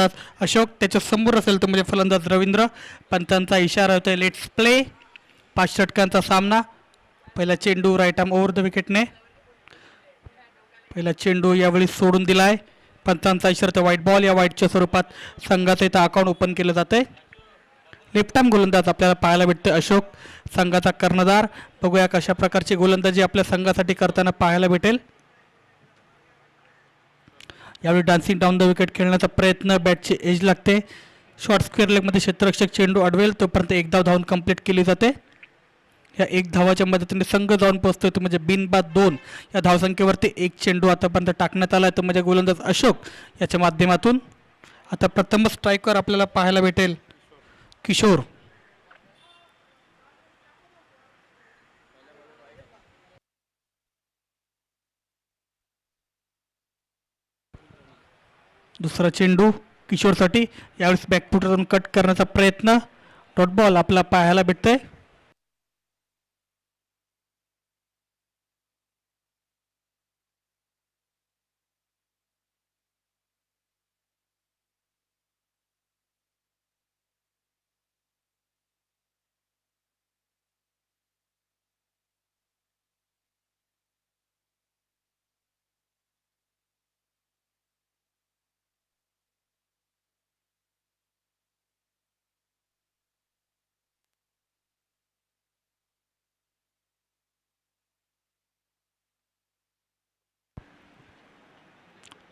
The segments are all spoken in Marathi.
फलंदाज अशोक, त्याच्या समोर असेल तो म्हणजे फलंदाज रवींद्र. पंचांचा इशारा होतोय लेट्स प्ले. 5 षटकांचा सामना. पहिला चेंडू राईट आर्म ओव्हर द विकेटने. पहिला चेंडू यावेळी सोडून दिलाय. पंचांचा इशारा व्हाईट बॉल. या व्हाईटच्या स्वरूपात संघाचं इथं अकाउंट ओपन केलं जातंय. लेफ्ट आर्म गोलंदाज आपल्याला पाहायला भेटते अशोक, संघाचा कर्णधार. बघूया कशा प्रकारची गोलंदाजी आपल्या संघासाठी करताना पाहायला भेटेल. यावेळी डान्सिंग डाऊन द विकेट खेळण्याचा प्रयत्न. बॅटची एज लागते. शॉर्ट स्क्वेअर लेगमध्ये क्षेत्ररक्षक चेंडू अडवेल तोपर्यंत एक धाव धावून कंप्लीट केली जाते. या एक धावाच्या मदतीने संघ जाऊन पोहोचतोय तो म्हणजे बिनबाद 2. या धावसंख्येवरती एक चेंडू आतापर्यंत टाकण्यात आला तो म्हणजे गोलंदाज अशोक याच्या माध्यमातून. आता प्रथम स्ट्राईकवर आपल्याला पाहायला भेटेल किशोर. दुसरा चेंडू किशोरसाठी. यावेळेस बॅकफुटवरून कट करण्याचा प्रयत्न. डॉट बॉल आपल्याला पाहायला भेटतंय.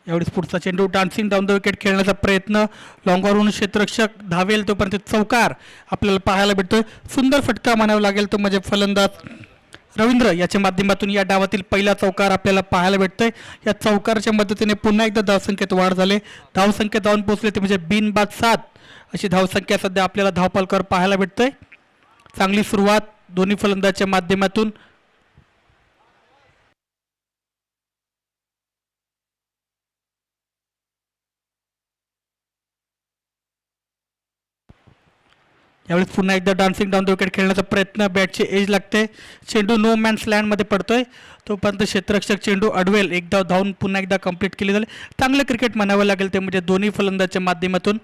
यावेळेस पुढचा चेंडू डान्सिंग डाऊन द विकेट खेळण्याचा प्रयत्न. लॉंगॉरवरून क्षेत्ररक्षक धावेल तोपर्यंत चौकार आपल्याला पाहायला भेटतोय. सुंदर फटका म्हणावा लागेल तो म्हणजे फलंदाज रवींद्र याच्या माध्यमातून या डावातील पहिला चौकार आपल्याला पाहायला भेटतोय. या चौकारच्या मदतीने पुन्हा एकदा धावसंख्येत वाढ झाली. धावसंख्या जाऊन पोहोचले ते म्हणजे बिनबाद 7 अशी धावसंख्या सध्या आपल्याला धावफलकावर पाहायला भेटतोय. चांगली सुरुवात दोन्ही फलंदाजाच्या माध्यमातून. यावेळेस पुन्हा एकदा डान्सिंग डाऊन द विकेट खेळण्याचा प्रयत्न. बॅटची एज लागते. चेंडू नो मॅन्स लँडमध्ये पडतोय तोपर्यंत क्षेत्ररक्षक चेंडू अडवेल. एक धाव धावून पुन्हा एकदा कंप्लीट केली झाली. चांगलं क्रिकेट म्हणावं लागेल ते म्हणजे दोन्ही फलंदाजाच्या माध्यमातून.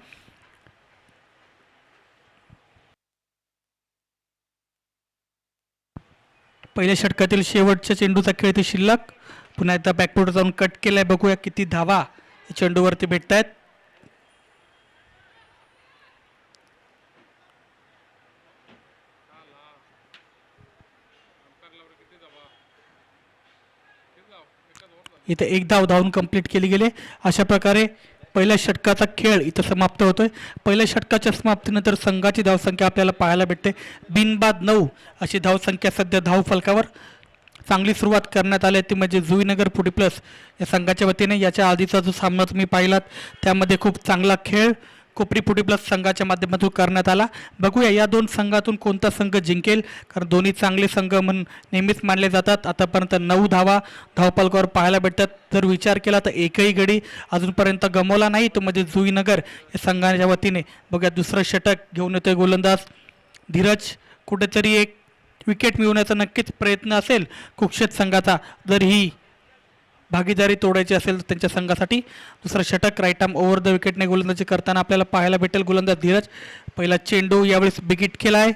पहिल्या षटकातील शेवटच्या चेंडूचा खेळ ते शिल्लक. पुन्हा एकदा बॅकफुट जाऊन कट केलाय. बघूया किती धावा चेंडूवरती भेटत आहेत. इथे एक धाव धावून कंप्लीट केली गेली. अशा प्रकारे पहिल्या षटकाचा खेळ इथं समाप्त होतोय. पहिल्या षटकाच्या समाप्तीनंतर संघाची धावसंख्या आपल्याला पाहायला भेटते बिनबाद 9 अशी धावसंख्या सध्या धावफलकावर. चांगली सुरुवात करण्यात आली ती म्हणजे जुईनगर फुटी प्लस या संघाच्या वतीने. याच्या आधीचा जो सामना तुम्ही पाहिलात त्यामध्ये खूप चांगला खेळ कोपरी फुटी प्लस संघाच्या माध्यमातून करण्यात आला. बघूया या दोन संघातून कोणता संघ जिंकेल, कारण दोन्ही चांगले संघ म्हणून नेहमीच मानले जातात. आतापर्यंत 9 धावा धावफलकावर पाहायला भेटतात. जर विचार केला तर एकही गडी अजूनपर्यंत गमवला नाही तो म्हणजे जुईनगर या संघाच्या वतीने. बघूया दुसरं षटक घेऊन येतोय गोलंदाज धीरज. कुठेतरी एक विकेट मिळवण्याचा नक्कीच प्रयत्न असेल कुक्षेत संघाचा, जर ही भागीदारी तोडायची असेल तर त्यांच्या संघासाठी. दुसरं षटक राईट आर्म ओव्हर द विकेटने गोलंदाजी करताना आपल्याला पाहायला भेटेल गोलंदाज धीरज. पहिला चेंडू यावेळेस बिगिट केलाय.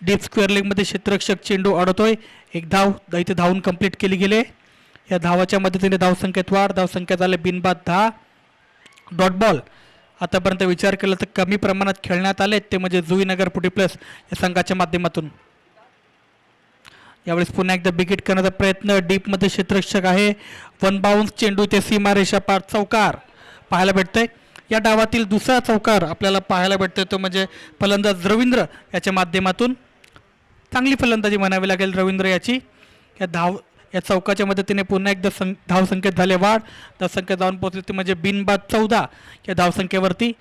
डीप स्क्वेअर लेगमध्ये क्षेत्ररक्षक चेंडू अडवतोय. एक धाव इथे धावून कंप्लीट केली गेली. या धावाच्या मदतीने धावसंख्येत वाढ. धावसंख्या झाले बिनबाद 10. डॉट बॉल आतापर्यंत विचार केला तर कमी प्रमाणात खेळण्यात आले ते म्हणजे जुईनगर फुटी प्लस या संघाच्या माध्यमातून. यावेळेस पुन्हा एकदा बिगिट करण्याचा प्रयत्न. डीपमध्ये क्षेत्ररक्षक आहे. वन बाउन्स चेंडू ते सीमारेषा पार चौकार पाहायला भेटतंय. या डावातील दुसरा चौकार आपल्याला पाहायला भेटतोय तो म्हणजे फलंदाज रवींद्र याच्या माध्यमातून. चांगली फलंदाजी म्हणावी लागेल रवींद्र याची. या चौकाच्या मदतीने पुन्हा एकदा धावसंख्येत झाले वाढ. धावसंख्या जाऊन पोहोचली ती म्हणजे बिनबाद 14 या धावसंख्येवरती.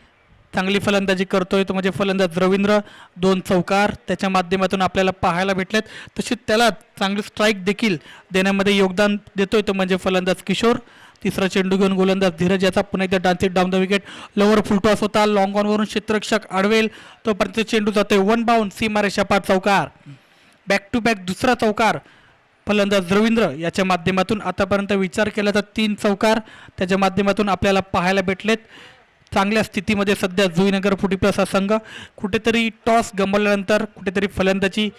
चांगली फलंदाजी करतोय तो म्हणजे फलंदाज रवींद्र. 2 चौकार त्याच्या माध्यमातून आपल्याला पाहायला भेटलेत. तसेच त्याला चांगली स्ट्राईक देखील देण्यामध्ये योगदान देतोय तो म्हणजे फलंदाज किशोर. तिसरा चेंडू घेऊन गोलंदाज धीरज याचा पुन्हा एकदा dancing down the wicket. Lower full toss होता. लॉंग ऑनवरून क्षेत्ररक्षक अडवेल तोपर्यंत चेंडू जातोय वन बाउंड सीमारेषा पार चौकार. बॅक टू बॅक दुसरा चौकार फलंदाज रवींद्र याच्या माध्यमातून. आतापर्यंत विचार केला तर 3 चौकार त्याच्या माध्यमातून आपल्याला पाहायला भेटलेत. चांगल्या स्थितीमध्ये सध्या जुईनगर फुटी प्लस हा संघ. कुठेतरी टॉस गमावल्यानंतर कुठेतरी फलंदाजी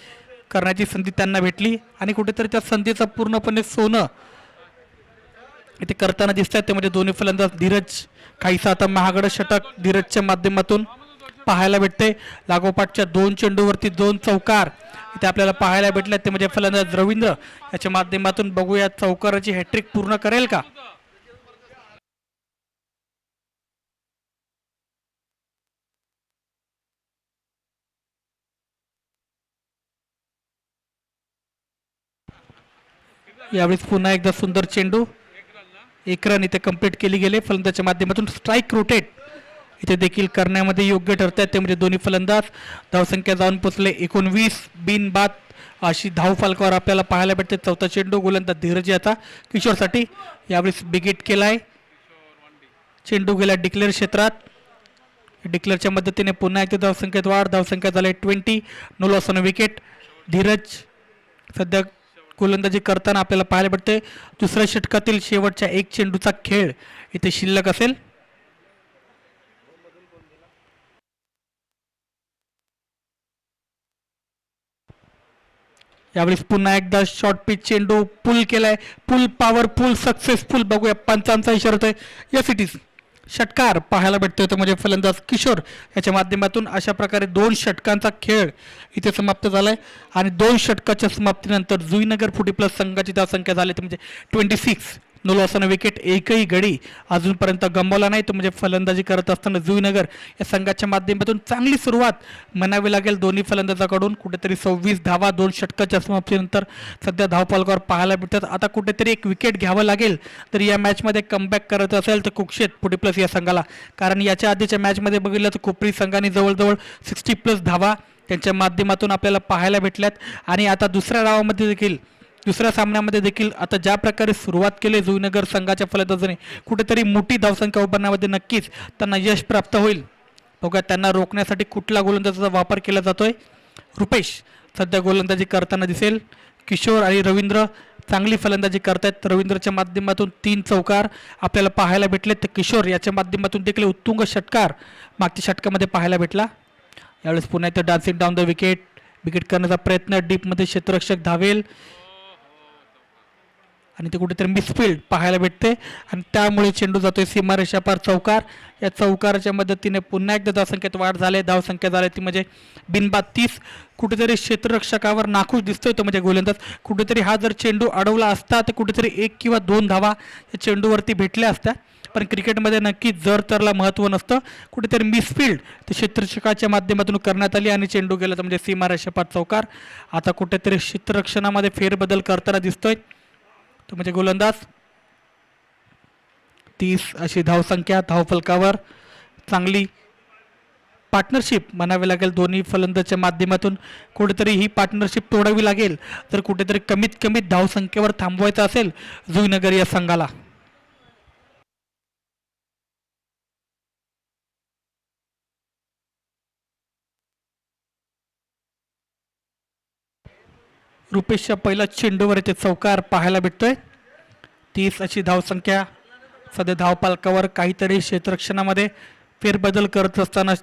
करण्याची संधी त्यांना भेटली आणि कुठेतरी त्या संधीचं पूर्णपणे सोनं इथे करताना दिसत आहेत. ते म्हणजे दोन्ही फलंदाज धीरज काहीसा आता महागडं षटक धीरजच्या माध्यमातून पाहायला भेटते. लागोपाठच्या 2 चेंडूवरती 2 चौकार इथे आपल्याला पाहायला भेटले. ते म्हणजे फलंदाज रवींद्र याच्या माध्यमातून बघूया चौकाराची हॅट्रिक पूर्ण करेल का. यावेळेस पुन्हा एकदा सुंदर चेंडू, 1 रन इथे कंप्लीट केली गेले फलंदाजच्या माध्यमातून. स्ट्राईक रोटेट इथे देखील करण्यामध्ये योग्य ठरत आहेत. ते म्हणजे दोन्ही फलंदाज. धावसंख्या जाऊन पोचले 19. बिनबाद अशी धाव फलकावर आपल्याला पाहायला भेटते. चौथा चेंडू गोलंदाज धीरज याचा किशोरसाठी यावेळेस बिगिट केलाय. चेंडू गेला डिक्लेअर क्षेत्रात. डिक्लेअरच्या मदतीने पुन्हा एकदा धावसंख्येत वाढ. धावसंख्या झाली 20. No loss on wicket. Dhiraj सध्या गोलंदाजी करताना आपल्याला पाहायला भेटते. दुसऱ्या षटकातील शेवटच्या 1 चेंडूचा खेळ इथे शिल्लक असेल. यावेळेस पुन्हा एकदा शॉर्ट पिच चेंडू पुल केलाय. पुल पॉवरफुल सक्सेसफुल. बघूया पंचांचा इशारा होतोय. यस इट इज षटकार पाहायला भेटतोय. तो म्हणजे फलंदाज किशोर याच्या माध्यमातून. अशा प्रकारे 2 षटकांचा खेळ इथे समाप्त झालाय आणि 2 षटकाच्या समाप्तीनंतर जुईनगर फुटी प्लस संघाची धावसंख्या झाली ते म्हणजे 26. No loss on wicket. एकही गडी अजूनपर्यंत गमावला नाही. तो म्हणजे फलंदाजी करत असताना जुईनगर या संघाच्या माध्यमातून चांगली सुरुवात म्हणावी लागेल दोन्ही फलंदाजाकडून. कुठेतरी 26 धावा 2 षटकाच्या समाप्तीनंतर सध्या धावफलकावर पाहायला भेटतात. आता कुठेतरी एक विकेट घ्यावं लागेल तर या मॅचमध्ये कमबॅक करत असेल तर कुक्षेत फुटी प्लस या संघाला. कारण याच्या आधीच्या मॅचमध्ये बघितलं तर कोपरी संघाने जवळजवळ 60+ धावा त्यांच्या माध्यमातून आपल्याला पाहायला भेटल्यात. आणि आता दुसऱ्या सामन्यामध्ये देखील आता ज्या प्रकारे सुरुवात केली जुईनगर संघाच्या फलंदाजाने कुठेतरी मोठी धावसंख्या उभारण्यामध्ये नक्कीच त्यांना यश प्राप्त होईल. बघा त्यांना रोखण्यासाठी कुठला गोलंदाजाचा वापर केला जातोय. रुपेश सध्या गोलंदाजी करताना दिसेल. किशोर आणि रवींद्र चांगली फलंदाजी करतायत. रवींद्रच्या माध्यमातून 3 चौकार आपल्याला पाहायला भेटले. तर किशोर याच्या माध्यमातून देखील उत्तुंग षटकार मागच्या षटकामध्ये पाहायला भेटला. यावेळेस पुन्हा एकदा डान्सिंग डाऊन द विकेट करण्याचा प्रयत्न. डीपमध्ये क्षेत्ररक्षक धावेल आणि ते कुठेतरी मिसफिल्ड पाहायला भेटते आणि त्यामुळे चेंडू जातोय सीमारेषा पार. चौकार. या चौकाराच्या मदतीने पुन्हा एकदा धावसंख्येत वाढ झाली. धावसंख्या झाली ती म्हणजे बिनबाद 30. कुठेतरी क्षेत्ररक्षकावर नाखुश दिसतोय तो म्हणजे गोलंदाज. कुठेतरी हा जर चेंडू अडवला असता तर कुठेतरी 1 किंवा 2 धावा या चेंडूवरती भेटल्या असत्या. पण क्रिकेटमध्ये नक्कीच जर तरला महत्त्व नसतं. कुठेतरी मिसफिल्ड ते क्षेत्ररक्षकाच्या माध्यमातून करण्यात आली आणि चेंडू गेला तर म्हणजे सीमारेषा पार चौकार. आता कुठेतरी क्षेत्ररक्षणामध्ये फेरबदल करताना दिसतोय तो म्हणजे गोलंदाज. 30 अशी धावसंख्या धावफलकावर. चांगली पार्टनरशिप म्हणावी लागेल दोन्ही फलंदाजच्या माध्यमातून. कुठेतरी ही पार्टनरशिप तोडावी लागेल तर कुठेतरी कमीत कमी धावसंख्येवर थांबवायचं असेल जुईनगर या संघाला. रुपेशच्या पहिला चेंडूवर इथे चौकार पाहायला भेटतोय. 30 अशी धावसंख्या. सध्या धावपालकावर काहीतरी क्षेत्ररक्षणामध्ये फेरबदल करत असताना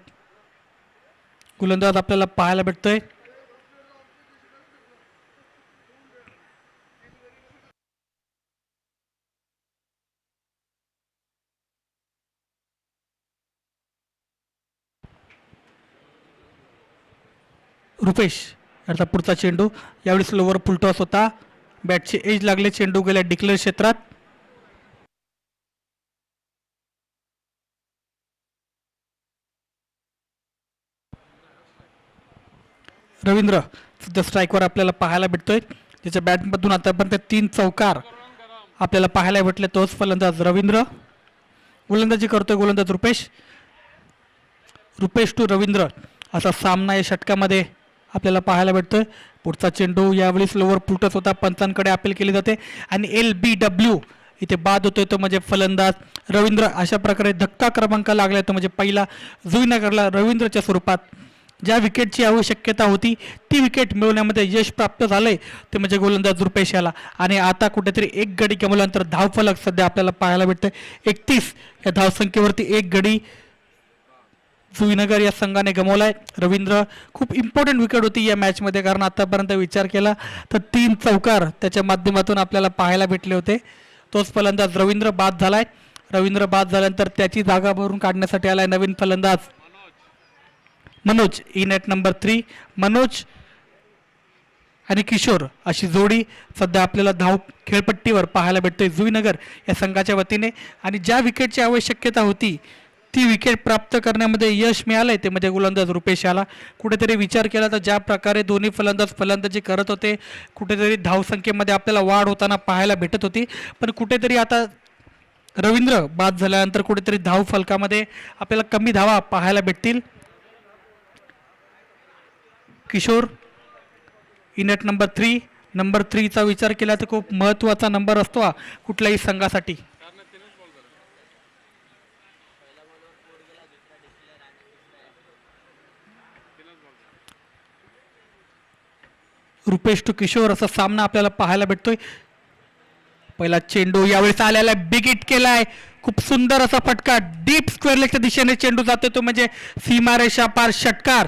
गोलंदाज आपल्याला पाहायला भेटतोय. रुपेश याचा पुढचा चेंडू. यावेळी स्लोवर फुलटॉस होता. बॅटची एज लागले. चेंडू गेल्या डिक्लेअर क्षेत्रात. रवींद्र सध्या स्ट्राईकवर आपल्याला पाहायला भेटतोय. त्याच्या बॅटमधून आतापर्यंत 3 चौकार आपल्याला पाहायला भेटले. तोच फलंदाज रवींद्र गोलंदाजी करतोय. गोलंदाज रुपेश टू रवींद्र असा सामना या षटकामध्ये आपल्याला पाहायला भेटतोय. पुढचा चेंडू यावेळी स्लोवर फुलटॉस होता. पंचांकडे अपील केली जाते आणि LBW इथे बाद होतोय तो म्हणजे फलंदाज रवींद्र. अशा प्रकारे धक्का क्रमांक लागला तो म्हणजे पहिला जुईनगरला रवींद्रच्या स्वरूपात ज्या विकेटची आवश्यकता होती ती विकेट मिळवण्यामध्ये यश प्राप्त झालंय ते म्हणजे गोलंदाज रुपेश याला. आणि आता कुठेतरी 1 गडी गमावल्यानंतर धावफलक सध्या आपल्याला पाहायला भेटतंय 31. या धावसंख्येवरती 1 गडी जुईनगर या संघाने गमावलाय. रवींद्र खूप इम्पॉर्टंट विकेट होती या मॅचमध्ये, कारण आतापर्यंत विचार केला तर 3 चौकार त्याच्या माध्यमातून आपल्याला पाहायला भेटले होते. तोच फलंदाज रवींद्र बाद झालाय. रवींद्र बाद झाल्यानंतर त्याची जागा भरून काढण्यासाठी आलाय नवीन फलंदाज Manoj in at number 3. Manoj आणि किशोर अशी जोडी सध्या आपल्याला धाव खेळपट्टीवर पाहायला भेटते जुईनगर या संघाच्या वतीने. आणि ज्या विकेटची आवश्यकता होती ती विकेट प्राप्त करण्यामध्ये यश मिळालंय ते म्हणजे गोलंदाज रुपेश याला. कुठेतरी विचार केला तर ज्या प्रकारे दोन्ही फलंदाज फलंदाजी करत होते, कुठेतरी धावसंख्येमध्ये आपल्याला वाढ होताना पाहायला भेटत होती. पण कुठेतरी आता रवींद्र बाद झाल्यानंतर कुठेतरी धाव फलकामध्ये आपल्याला कमी धावा पाहायला भेटतील. Kishor in at number 3. Number 3चा विचार केला तर खूप महत्त्वाचा नंबर असतो हा कुठल्याही संघासाठी. रुपेश टू किशोर असा सामना आपल्याला पाहायला भेटतोय. पहिला चेंडू यावेळेस आलेला बिग हिट केलाय. खूप सुंदर असा फटका डीप स्क्वेअर लेगच्या दिशेने चेंडू जातो तो म्हणजे सीमारेषा पार षटकार.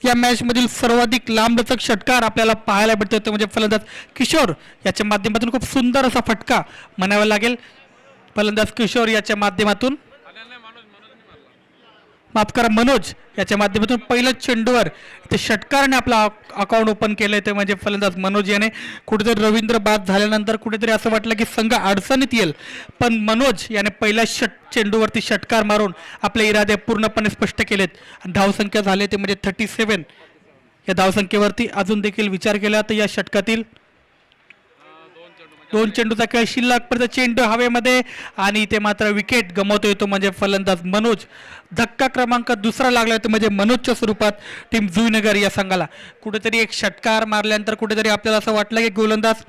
या मॅच मधील सर्वाधिक लांबलचक षटकार आपल्याला पाहायला भेटतो तो म्हणजे फलंदाज किशोर याच्या माध्यमातून खूप सुंदर असा फटका म्हणावा लागेल. फलंदाज किशोर याच्या माध्यमातून, माफ करा, मनोज याच्या माध्यमातून पहिल्या चेंडूवर ते षटकारने आपला अकाउंट ओपन केलंय ते म्हणजे फलंदाज मनोज याने. कुठेतरी रवींद्र बाद झाल्यानंतर कुठेतरी असं वाटलं की संघ अडचणीत येईल, पण मनोज याने पहिल्या चेंडूवरती षटकार मारून आपले इरादे पूर्णपणे स्पष्ट केलेत. धावसंख्या झाले ते म्हणजे 37. या धावसंख्येवरती अजून देखील विचार केला तर या षटकातील 2 चेंडूचा खेळ शिल्लक, चेंडू हवेमध्ये आणि ते मात्र विकेट गमावतो येतो म्हणजे फलंदाज मनोज. धक्का क्रमांक 2 लागला तो म्हणजे मनोजच्या स्वरूपात टीम जुईनगर या संघाला. कुठेतरी एक षटकार मारल्यानंतर कुठेतरी आपल्याला असं वाटलं की गोलंदाज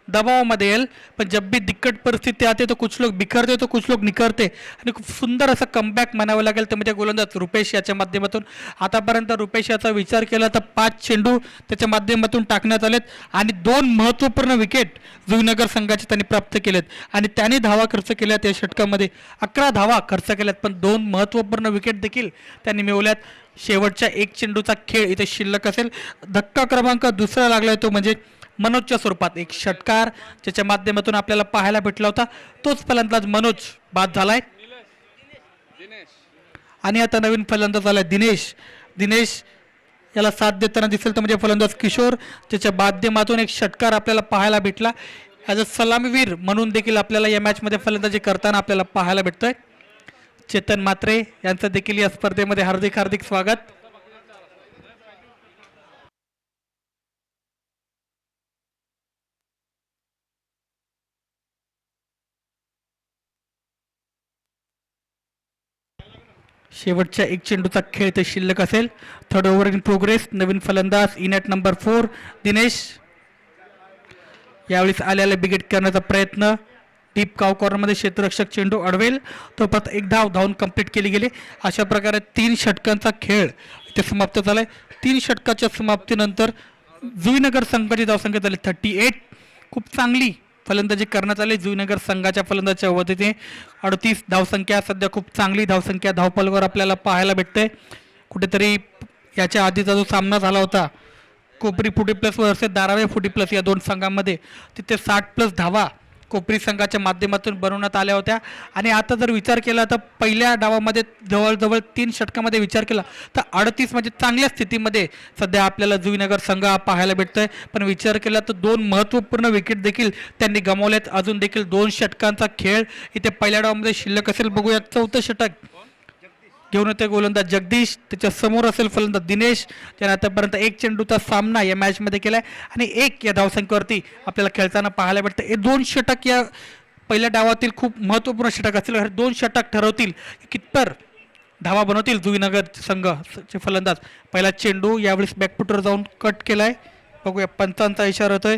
दबावामध्ये येईल, पण जब भी दिक्कत परिस्थिती आते तो कुछ लोग बिखरते तो कुछ लोग निखरते. आणि खूप सुंदर असं कमबॅक म्हणावं लागेल तर म्हणजे गोलंदाज रुपेश याच्या माध्यमातून. आतापर्यंत रुपेश याचा विचार केला तर 5 चेंडू त्याच्या माध्यमातून टाकण्यात आलेत आणि 2 महत्त्वपूर्ण विकेट जुईनगर संघाचे त्यांनी प्राप्त केलेत. आणि त्यांनी धावा खर्च केल्यात या षटकामध्ये 11 धावा खर्च केल्यात, पण 2 महत्त्वपूर्ण विकेट देखील त्यांनी मिळवल्यात. शेवटच्या 1 चेंडूचा खेळ इथे शिल्लक असेल. धक्का क्रमांक 2 लागलाय तो म्हणजे मनोजच्या स्वरूपात एक षटकार ज्याच्या माध्यमातून आपल्याला पाहायला भेटला होता. तोच फलंदाज मनोज बाद झालाय आणि आता नवीन फलंदाज आलाय दिनेश. दिनेश याला साथ देताना दिसेल तर म्हणजे फलंदाज किशोर, ज्याच्या माध्यमातून एक षटकार आपल्याला पाहायला भेटला. ॲज अ सलामीवीर म्हणून देखील आपल्याला या मॅचमध्ये फलंदाजी करताना आपल्याला पाहायला भेटतोय. चेतन म्हात्रे यांचं देखील या स्पर्धेमध्ये हार्दिक हार्दिक स्वागत. शेवटच्या 1 चेंडूचा खेळ ते शिल्लक असेल. Third over in progress. नवीन फलंदाज इन ॲट नंबर 4 दिनेश. यावेळेस आलेला बिगेट करण्याचा प्रयत्न डीप काव कॉर्नरमध्ये क्षेत्ररक्षक चेंडू अडवेल तो परत 1 धाव धावून कंप्लीट केली गेली. अशा प्रकारे 3 षटकांचा खेळ इथे समाप्त झालाय. 3 षटकाच्या समाप्तीनंतर जुईनगर संघाची धावसंख्या झाली 38. खूप चांगली फलंदाजी करण्यात आली जुईनगर संघाच्या फलंदाजाच्या वतीने. 38 धावसंख्या सध्या खूप चांगली धावसंख्या धावपलवर आपल्याला पाहायला भेटते. कुठेतरी याच्या आधीचा जो सामना झाला होता कोपरी 40+ वर्सेस धारावे 40+ या 2 संघांमध्ये, तिथे 60+ धावा कोपरी संघाच्या माध्यमातून बनवण्यात आल्या होत्या. आणि आता जर विचार केला तर पहिल्या डावामध्ये जवळजवळ 3 षटकामध्ये विचार केला तर 38 म्हणजे चांगल्या स्थितीमध्ये सध्या आपल्याला जुईनगर संघ पाहायला भेटतोय. पण विचार केला तर 2 महत्त्वपूर्ण विकेट देखील त्यांनी गमावलेत. अजून देखील 2 षटकांचा खेळ इथे पहिल्या डावामध्ये शिल्लक असेल. बघूया 4थं षटक घेऊन येते गोलंदाज जगदीश. त्याच्या समोर असेल फलंदाज दिनेश, त्याने आतापर्यंत 1 चेंडूचा सामना या मॅचमध्ये केलाय आणि 1 या धावसंख्येवरती आपल्याला खेळताना पाहायला भेटतं. हे 2 षटक या पहिल्या डावातील खूप महत्त्वपूर्ण षटक असतील. हे 2 षटक ठरवतील कितपर धावा बनवतील जुईनगर संघाचे फलंदाज. पहिला चेंडू यावेळेस बॅकफुटवर जाऊन कट केलाय. बघूया पंचांचा इशारा होतोय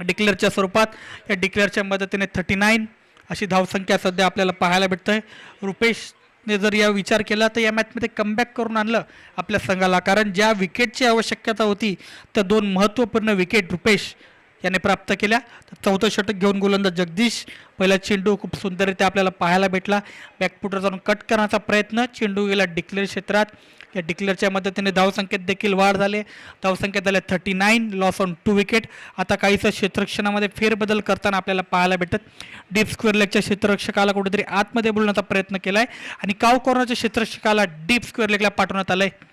डिक्लेअरच्या स्वरूपात. या डिक्लेअरच्या मदतीने 39 अशी धावसंख्या सध्या आपल्याला पाहायला भेटतंय. रुपेश ने जर या विचार केला तर या मॅचमध्ये कमबॅक करून आणलं आपल्या संघाला, कारण ज्या विकेटची आवश्यकता होती त्या 2 महत्त्वपूर्ण विकेट रुपेश याने प्राप्त केल्या. तर चौथं षटक घेऊन गोलंदाज जगदीश. पहिला चेंडू खूप सुंदररित्या आपल्याला पाहायला भेटला. बॅकफुटर जाऊन कट करण्याचा प्रयत्न, चेंडू गेला डिक्लेअर क्षेत्रात. या डिक्लेअरच्या मदतीने धावसंख्येत देखील वाढ झाले. धावसंख्येत झाले 39, लॉस ऑन 2 विकेट. आता काहीसं क्षेत्ररक्षणामध्ये फेरबदल करताना आपल्याला पाहायला भेटत. डीप स्क्वेअर लेगच्या क्षेत्ररक्षकाला कुठेतरी आतमध्ये बोलण्याचा प्रयत्न केला आहे आणि काव कॉर्नरच्या क्षेत्ररक्षकाला डीप स्क्वेअर लेगला पाठवण्यात आलं आहे.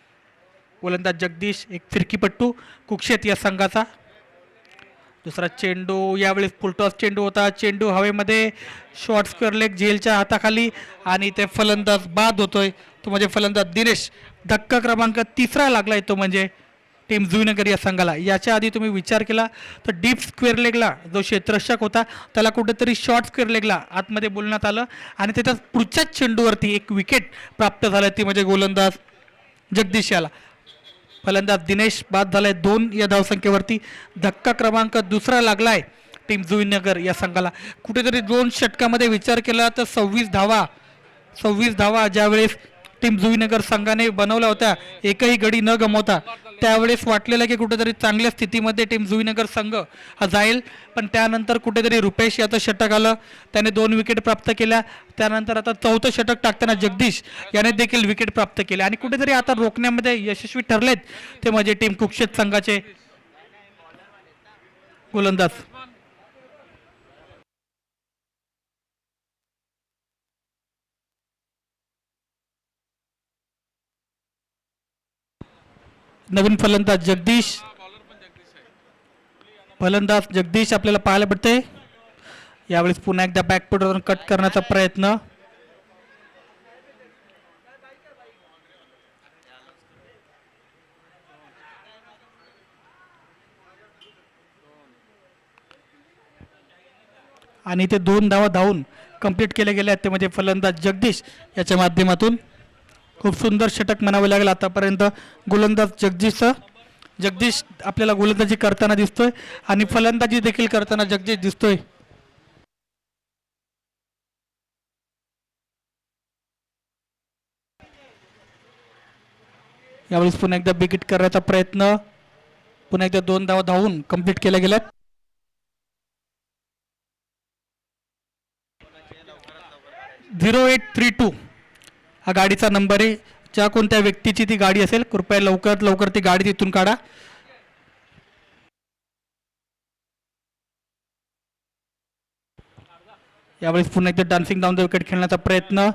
गोलंदाज जगदीश, एक फिरकीपट्टू कुक्षेत या संघाचा. दुसरा चेंडू यावेळेस फुलटॉस चेंडू होता. चेंडू हवेमध्ये, शॉर्ट स्क्वेअर लेग झेलच्या हाताखाली आणि ते फलंदाज बाद होतोय. तो म्हणजे फलंदाज दिनेश. धक्का क्रमांक 3 लागलाय तो म्हणजे टीम जुईनगर या संघाला. याच्या आधी तुम्ही विचार केला तर डीप स्क्वेअर लेगला जो क्षेत्ररक्षक होता त्याला कुठेतरी शॉर्ट स्क्वेअर लेगला आतमध्ये बोलण्यात आलं आणि त्याच्या पुढच्याच चेंडूवरती एक विकेट प्राप्त झालं, ती म्हणजे गोलंदाज जगदीश याला. फलंदाज दिनेश बाद झालाय 2 या धावसंख्येवरती. धक्का क्रमांक 2 लागलाय टीम जुईनगर या संघाला. कुठेतरी 2 षटकामध्ये विचार केला तर 26 धावा ज्यावेळेस टीम जुईनगर संघाने बनवल्या होत्या एकही गडी न गमावता, त्यावेळेस वाटलेलं की कुठेतरी चांगल्या स्थितीमध्ये टीम जुईनगर संघ हा जाईल. पण त्यानंतर कुठेतरी रुपेश याचं षटक आलं, त्याने 2 विकेट प्राप्त केल्या. त्यानंतर आता 4थं षटक टाकताना जगदीश याने देखील विकेट प्राप्त केले आणि कुठेतरी आता रोखण्यामध्ये यशस्वी ठरलेत ते म्हणजे टीम कुक्षेत संघाचे गोलंदाज. नवीन फलंदाज जगदीश आपल्याला पाहायला भेटते. यावेळेस पुन्हा एकदा बॅकफुटवरून कट करण्याचा प्रयत्न. आणि ते 2 धावा धावून कंप्लीट केले गेले आहेत ते म्हणजे फलंदाज जगदीश याच्या माध्यमातून. खूप सुंदर षटक म्हणावे लागेल आतापर्यंत गोलंदाज जगदीश आपल्याला गोलंदाजी करताना दिसतोय आणि फलंदाजी देखील करताना जगदीश दिसतोय. यावेळेस पुन्हा एकदा विकेट करण्याचा प्रयत्न. पुन्हा एकदा 2 धावा धावून कंप्लीट केल्या गेल्यात. (0832) हा गाडीचा नंबर आहे. ज्या कोणत्या व्यक्तीची ती गाडी असेल कृपया लवकरात लवकर ती गाडी तिथून काढा. यावेळेस पुन्हा एकदा डान्सिंग डाऊन द विकेट खेळण्याचा प्रयत्न.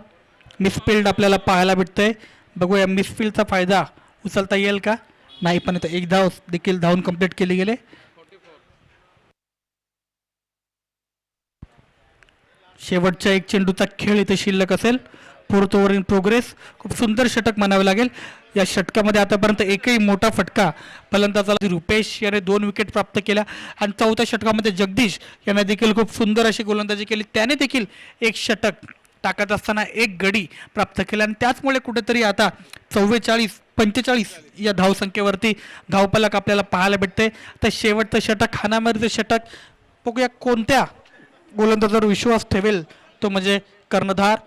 मिसफिल्ड आपल्याला पाहायला भेटतंय. बघूया मिसफिल्डचा फायदा उचलता येईल का, नाही. पण इथं 1 धाव देखील धावून कंप्लीट केली गेले. शेवटच्या 1 चेंडूचा खेळ इथे शिल्लक असेल. 4th over in progress. खूप सुंदर षटक म्हणावे लागेल. या षटकामध्ये आतापर्यंत एकही मोठा फटका फलंदाजाला रुपेश याने 2 विकेट प्राप्त केल्या आणि 4थ्या षटकामध्ये जगदीश याने देखील खूप सुंदर अशी गोलंदाजी केली. त्याने देखील 1 षटक टाकत असताना 1 गडी प्राप्त केला आणि त्याचमुळे कुठेतरी आता 44-45 या धावसंख्येवरती धावफलक आपल्याला पाहायला भेटते. तर शेवटचं षटक, हाणामारीचं षटक, बघूया कोणत्या गोलंदाजावर विश्वास ठेवेल तो म्हणजे कर्णधार.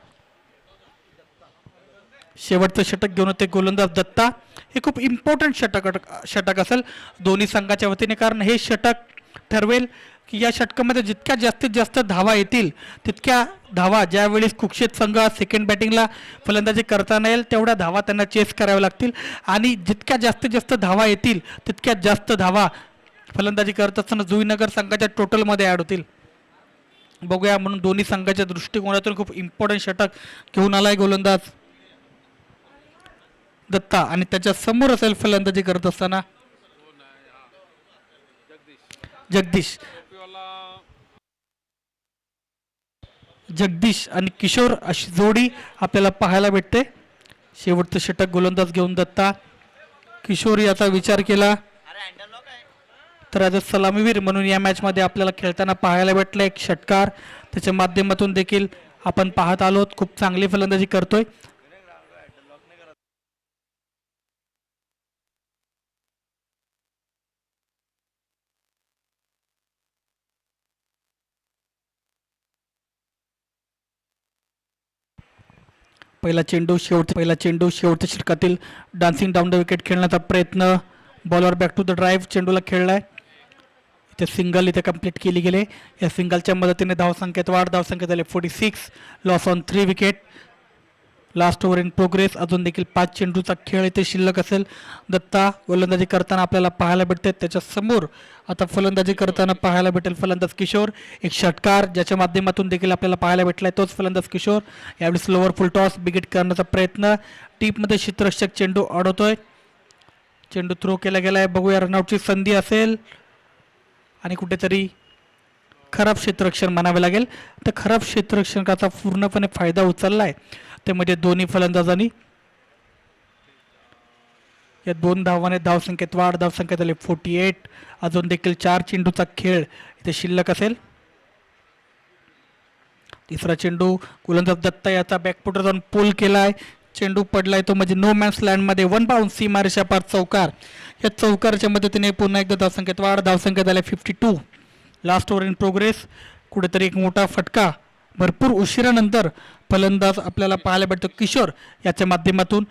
शेवटचं षटक घेऊन होते गोलंदाज दत्ता. हे खूप इम्पॉर्टंट षटक असेल दोन्ही संघाच्या वतीने, कारण हे षटक ठरवेल की या षटकामध्ये जितक्या जास्तीत जास्त धावा येतील तितक्या धावा ज्यावेळेस कुक्षेत संघ सेकंड बॅटिंगला फलंदाजी करताना येईल तेवढ्या धावा त्यांना चेस कराव्या लागतील आणि जितक्या जास्तीत जास्त धावा येतील तितक्या जास्त धावा फलंदाजी करत असताना जुईनगर संघाच्या टोटलमध्ये ॲड होतील. बघूया म्हणून दोन्ही संघाच्या दृष्टिकोनातून खूप इम्पॉर्टंट षटक घेऊन आलाय गोलंदाज दत्ता आणि त्याच्या समोर असेल फलंदाजी करत असताना जगदीश आणि किशोर अशी जोडी आपल्याला पाहायला भेटते. शेवटचं षटक गोलंदाज घेऊन दत्ता. किशोर याचा विचार केला तर आज सलामीवीर म्हणून या मॅचमध्ये आपल्याला खेळताना पाहायला भेटलं एक षटकार. त्याच्या माध्यमातून देखील आपण पाहत आलो खूप चांगली फलंदाजी करतोय. पहिला चेंडू शेवटच्या षटकातील डान्सिंग डाऊन द विकेट खेळण्याचा प्रयत्न. बॉलवर बॅक टू द ड्राईव्ह चेंडूला खेळलाय. इथे सिंगल इथे कंप्लीट केली गेले. या सिंगलच्या मदतीने धावसंख्येत वाढ. धावसंख्या झाले 46. Loss on 3 wicket. Last over in progress. अजून देखील 5 चेंडूचा खेळ इथे शिल्लक असेल. दत्ता गोलंदाजी करताना आपल्याला पाहायला भेटते. त्याच्या समोर आता फलंदाजी करताना पाहायला भेटेल फलंदाज किशोर. एक षटकार ज्याच्या माध्यमातून देखील आपल्याला पाहायला भेटलाय तोच फलंदाज किशोर. यावेळी स्लोवर फुल टॉस बिगिट करण्याचा प्रयत्न. टीपमध्ये क्षेत्ररक्षक चेंडू अडवतोय. चेंडू थ्रो केला गेलाय. बघूया रनआउटची संधी असेल आणि कुठेतरी खराब क्षेत्ररक्षण म्हणावे लागेल. तर खराब क्षेत्ररक्षकाचा पूर्णपणे फायदा उचललाय ते म्हणजे दोन्ही फलंदाजांनी. या 2 धावाने धावसंख्येत वाढ. धावसंख्या झाली 48. अजून देखील 4 चेंडूचा खेळ इथे शिल्लक असेल. तिसरा चेंडू गोलंदाज दत्ता याचा बॅकफुटर जाऊन पुल केलाय. चेंडू पडलाय तो म्हणजे नो मॅन्स लँडमध्ये. 1 बाउंड सीमारेषा पार चौकार. या चौकारच्या मदतीने पुन्हा एकदा धावसंख्येत वाढ. धावसंख्या झाली 52. Last over in progress. कुठेतरी एक मोठा फटका भरपूर उशिरानंतर फलंदाज आपल्याला पाहायला भेटतो किशोर याच्या माध्यमातून.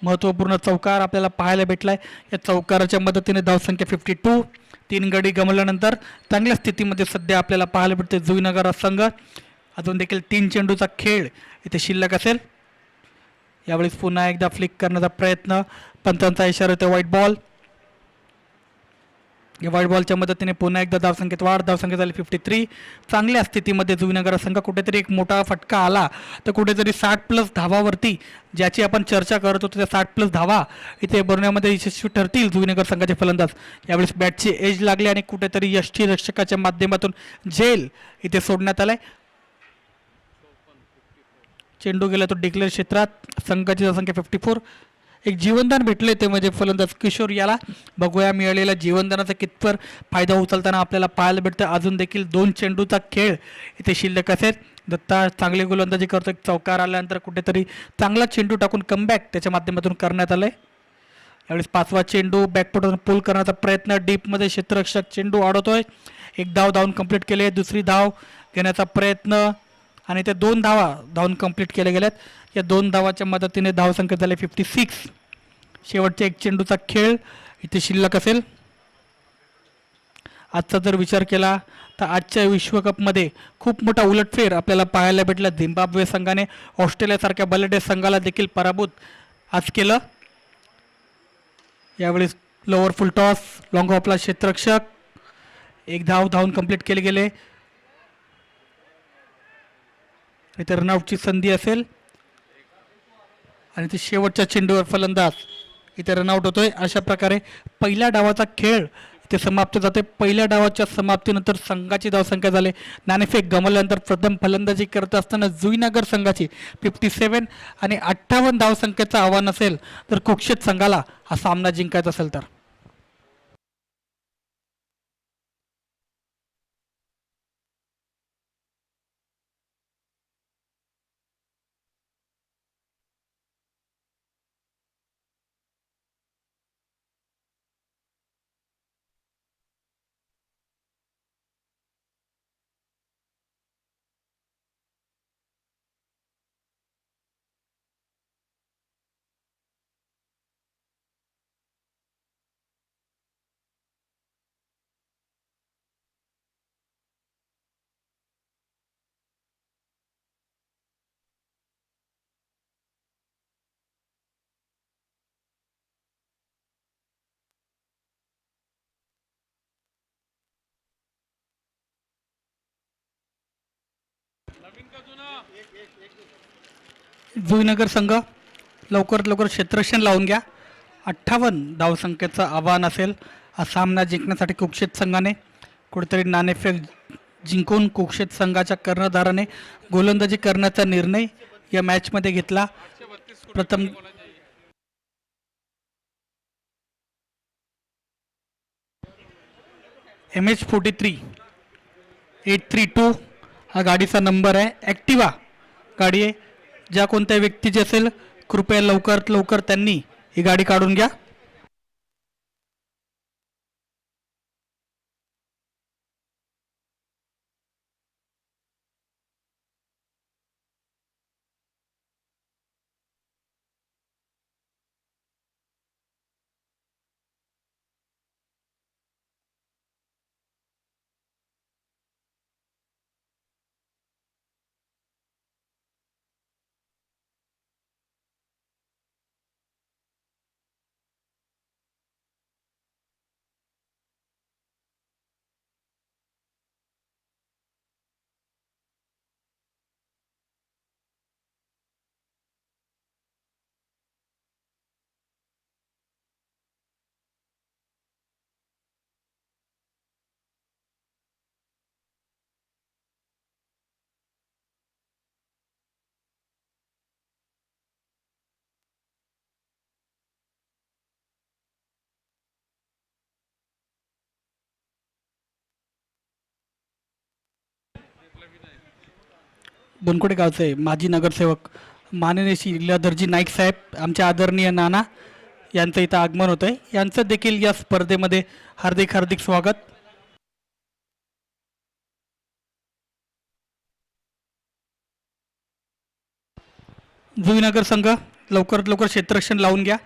महत्त्वपूर्ण चौकार आपल्याला पाहायला भेटलाय. या चौकाराच्या मदतीने धावसंख्या 52. 3 गडी गमावल्यानंतर चांगल्या स्थितीमध्ये सध्या आपल्याला पाहायला भेटते जुईनगर संघ. अजून देखील 3 चेंडूचा खेळ इथे शिल्लक असेल. यावेळेस पुन्हा एकदा फ्लिक करण्याचा प्रयत्न. पंचांचा इशारा होता व्हाईट बॉल. या व्हाईट बॉलच्या मदतीने पुन्हा एकदा धावसंख्येत वाढ. धावसंख्या झाली 53. चांगल्या स्थितीमध्ये जुईनगर संघ. कुठेतरी एक मोठा फटका आला तर कुठेतरी 60+ धावावरती ज्याची आपण चर्चा करत होतो त्या 60+ धावा इथे बनवण्यामध्ये यशस्वी ठरतील जुईनगर संघाचे फलंदाज. यावेळेस बॅटची एज लागली आणि कुठेतरी यष्टीरक्षकाच्या माध्यमातून झेल इथे सोडण्यात आलाय. चेंडू गेला तो डिक्लेअर क्षेत्रात. संघाची धावसंख्या 54. एक जीवनदान भेटले ते म्हणजे फलंदाज किशोर याला. बघूया मिळालेल्या जीवनदानाचा कितपर फायदा उचलताना आपल्याला पाहायला भेटतं. अजून देखील 2 चेंडूचा खेळ इथे शिल्लक असेल. दत्ता चांगली गोलंदाजी करतो. एक चौकार आल्यानंतर कुठेतरी चांगला चेंडू टाकून कमबॅक त्याच्या माध्यमातून करण्यात आलंय. यावेळेस 5वा चेंडू बॅकफुटवरून पुल करण्याचा प्रयत्न. डीपमध्ये क्षेत्ररक्षक चेंडू अडवतोय. एक धाव धावून कंप्लीट केले. दुसरी धाव घेण्याचा प्रयत्न आणि त्या 2 धावा धावून कंप्लीट केल्या गेल्यात. या 2 धावाच्या मदतीने धावसंख्या झाली 56. शेवटच्या 1 चेंडूचा खेळ इथे शिल्लक असेल. आजचा जर विचार केला तर आजच्या विश्वकपमध्ये खूप मोठा उलटफेर आपल्याला पाहायला भेटला. झिम्बाब्वे संघाने ऑस्ट्रेलियासारख्या बलाढ्य संघाला देखील पराभूत आज केलं. यावेळेस लोअर फुल टॉस. लॉंग ऑफला क्षेत्ररक्षक. एक धाव धावून कंप्लीट केले गेले. इथे रनआउटची संधी असेल आणि ते शेवटच्या चेंडूवर फलंदाज इथे रनआउट होतोय. अशा प्रकारे पहिल्या डावाचा खेळ इथे समाप्त जाते. पहिल्या डावाच्या समाप्तीनंतर संघाची धावसंख्या झाली. नाणेफेक गमावल्यानंतर प्रथम फलंदाजी करत असताना जुईनगर संघाची 57 आणि 58 धावसंख्येचं आव्हान असेल तर कुक्षेत संघाला हा सामना जिंकायचा असेल तर. जुईनगर संघ लवकरात लवकर क्षेत्ररक्षण लावून घ्या. 58 धावसंख्येचं आव्हान असेल हा सामना जिंकण्यासाठी कुक्षेत संघाने. कुठेतरी नाणेफेक जिंकून कुक्षेत संघाच्या कर्णधाराने गोलंदाजी करण्याचा निर्णय या मॅचमध्ये घेतला. प्रथम MH43 832 हा गाडीचा नंबर आहे. ॲक्टिवा गाडी आहे. ज्या कोणत्या व्यक्तीची असेल कृपया लवकरात लवकर त्यांनी ही गाडी काढून घ्या. बोनकोडे गावचे माजी नगरसेवक माननीय श्री लीलाधरजी नाईक साहेब आमचे आदरणीय नाना यांचं इथं आगमन होतं आहे. यांचं देखील या स्पर्धेमध्ये हार्दिक हार्दिक स्वागत. जुईनगर संघ लवकरात लवकर क्षेत्ररक्षण लावून घ्या.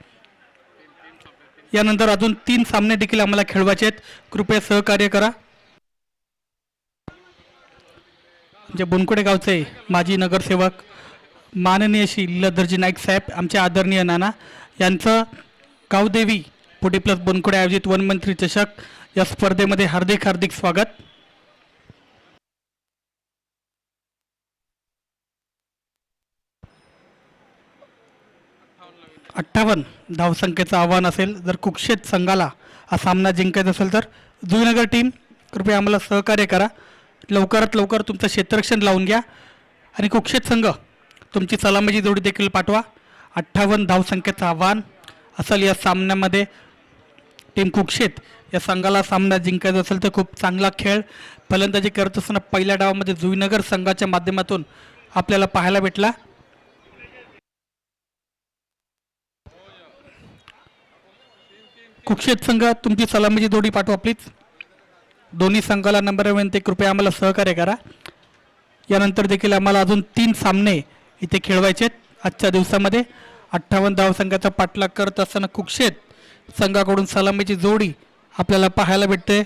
यानंतर अजून 3 सामने देखील आम्हाला खेळवायचे आहेत. कृपया सहकार्य करा. जे बोनकोडे गावचे माजी नगरसेवक माननीय श्री लीलाधरजी नाईक साहेब आमचे आदरणीय नाना यांचं गावदेवी पुढे प्लस बोनकोडे आयोजित वनमंत्री चषक या स्पर्धेमध्ये हार्दिक हार्दिक स्वागत. अठ्ठावन्न धावसंख्येचं आव्हान असेल. जर कुक्षेत संघाला हा सामना जिंकायचा असेल तर जुईनगर टीम कृपया आम्हाला सहकार्य करा. लवकरात लवकर तुमचं क्षेत्ररक्षण लावून घ्या आणि कुक्षेत संघ तुमची सलामीची जोडी देखील पाठवा. 58 धावसंख्येचं आव्हान असेल या सामन्यामध्ये. टीम कुक्षेत या संघाला सामना जिंकायचा असेल तर खूप चांगला खेळ फलंदाजी करत असताना पहिल्या डावामध्ये जुईनगर संघाच्या माध्यमातून आपल्याला पाहायला भेटला. कुक्षेत संघ तुमची सलामीची जोडी पाठवा प्लीज. दोन्ही संघाला नंबर विनंती, कृपया आम्हाला सहकार्य करा. यानंतर देखील आम्हाला अजून 3 सामने इथे खेळवायचे आहेत आजच्या दिवसामध्ये. 58 धावसंख्याचा पाठलाग करत असताना कुक्षेत संघाकडून सलामीची जोडी आपल्याला पाहायला भेटते.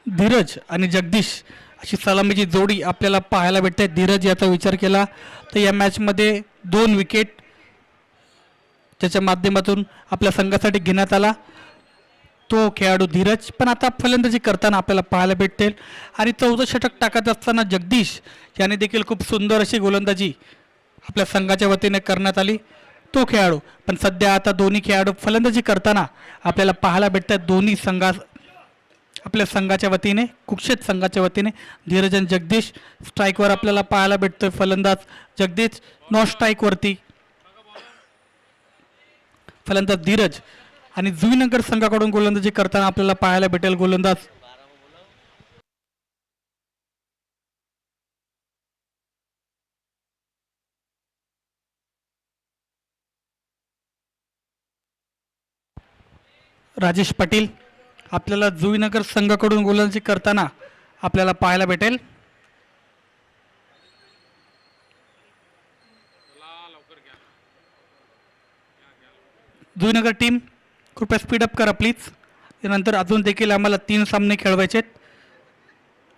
धीरज आणि जगदीश अशी सलामीची जोडी आपल्याला पाहायला भेटते. धीरज याचा विचार केला तर या मॅचमध्ये 2 विकेट त्याच्या माध्यमातून आपल्या संघासाठी घेण्यात आला तो खेळाडू धीरज. पण आता फलंदाजी करताना आपल्याला पाहायला भेटेल आणि 14 षटक टाकत असताना जगदीश याने देखील खूप सुंदर अशी गोलंदाजी आपल्या संघाच्या वतीने करण्यात आली तो खेळाडू. पण सध्या आता दोन्ही खेळाडू फलंदाजी करताना आपल्याला पाहायला भेटतात. दोन्ही आपल्या संघाच्या वतीने कुक्षेत संघाच्या वतीने धीरज आणि जगदीश स्ट्राईकवर आपल्याला पाहायला भेटतोय. फलंदाज जगदीश नॉन स्ट्राईकवरती फलंदाज धीरज आणि जुईनगर संघाकडून गोलंदाजी करताना आपल्याला पाहायला भेटेल गोलंदाज राजेश पाटील. आपल्याला जुईनगर संघाकडून गोलंदाजी करताना आपल्याला पाहायला भेटेल. जुईनगर टीम कृपया स्पीडअप करा प्लीज. त्यानंतर अजून देखील आम्हाला 3 सामने खेळवायचे आहेत.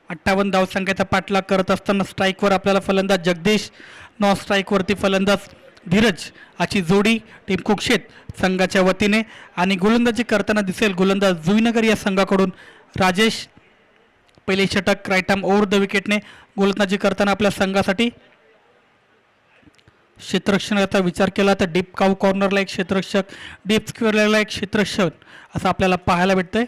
58 धावसंख्येचा पाठलाग करत असताना स्ट्राईकवर आपल्याला फलंदाज जगदीश, नॉन स्ट्राईकवरती फलंदाज धीरज अशी जोडी टीम कुक्षेत संघाच्या वतीने. आणि गोलंदाजी करताना दिसेल गोलंदाज जुईनगर या संघाकडून राजेश. पहिले षटक राईट आर्म ओव्हर द विकेटने गोलंदाजी करताना आपल्या संघासाठी. क्षेत्ररक्षणाचा विचार केला तर डीप काऊ कॉर्नरला एक क्षेत्ररक्षक, डीप स्क्वेअरला एक क्षेत्ररक्षक असं आपल्याला पाहायला भेटतंय.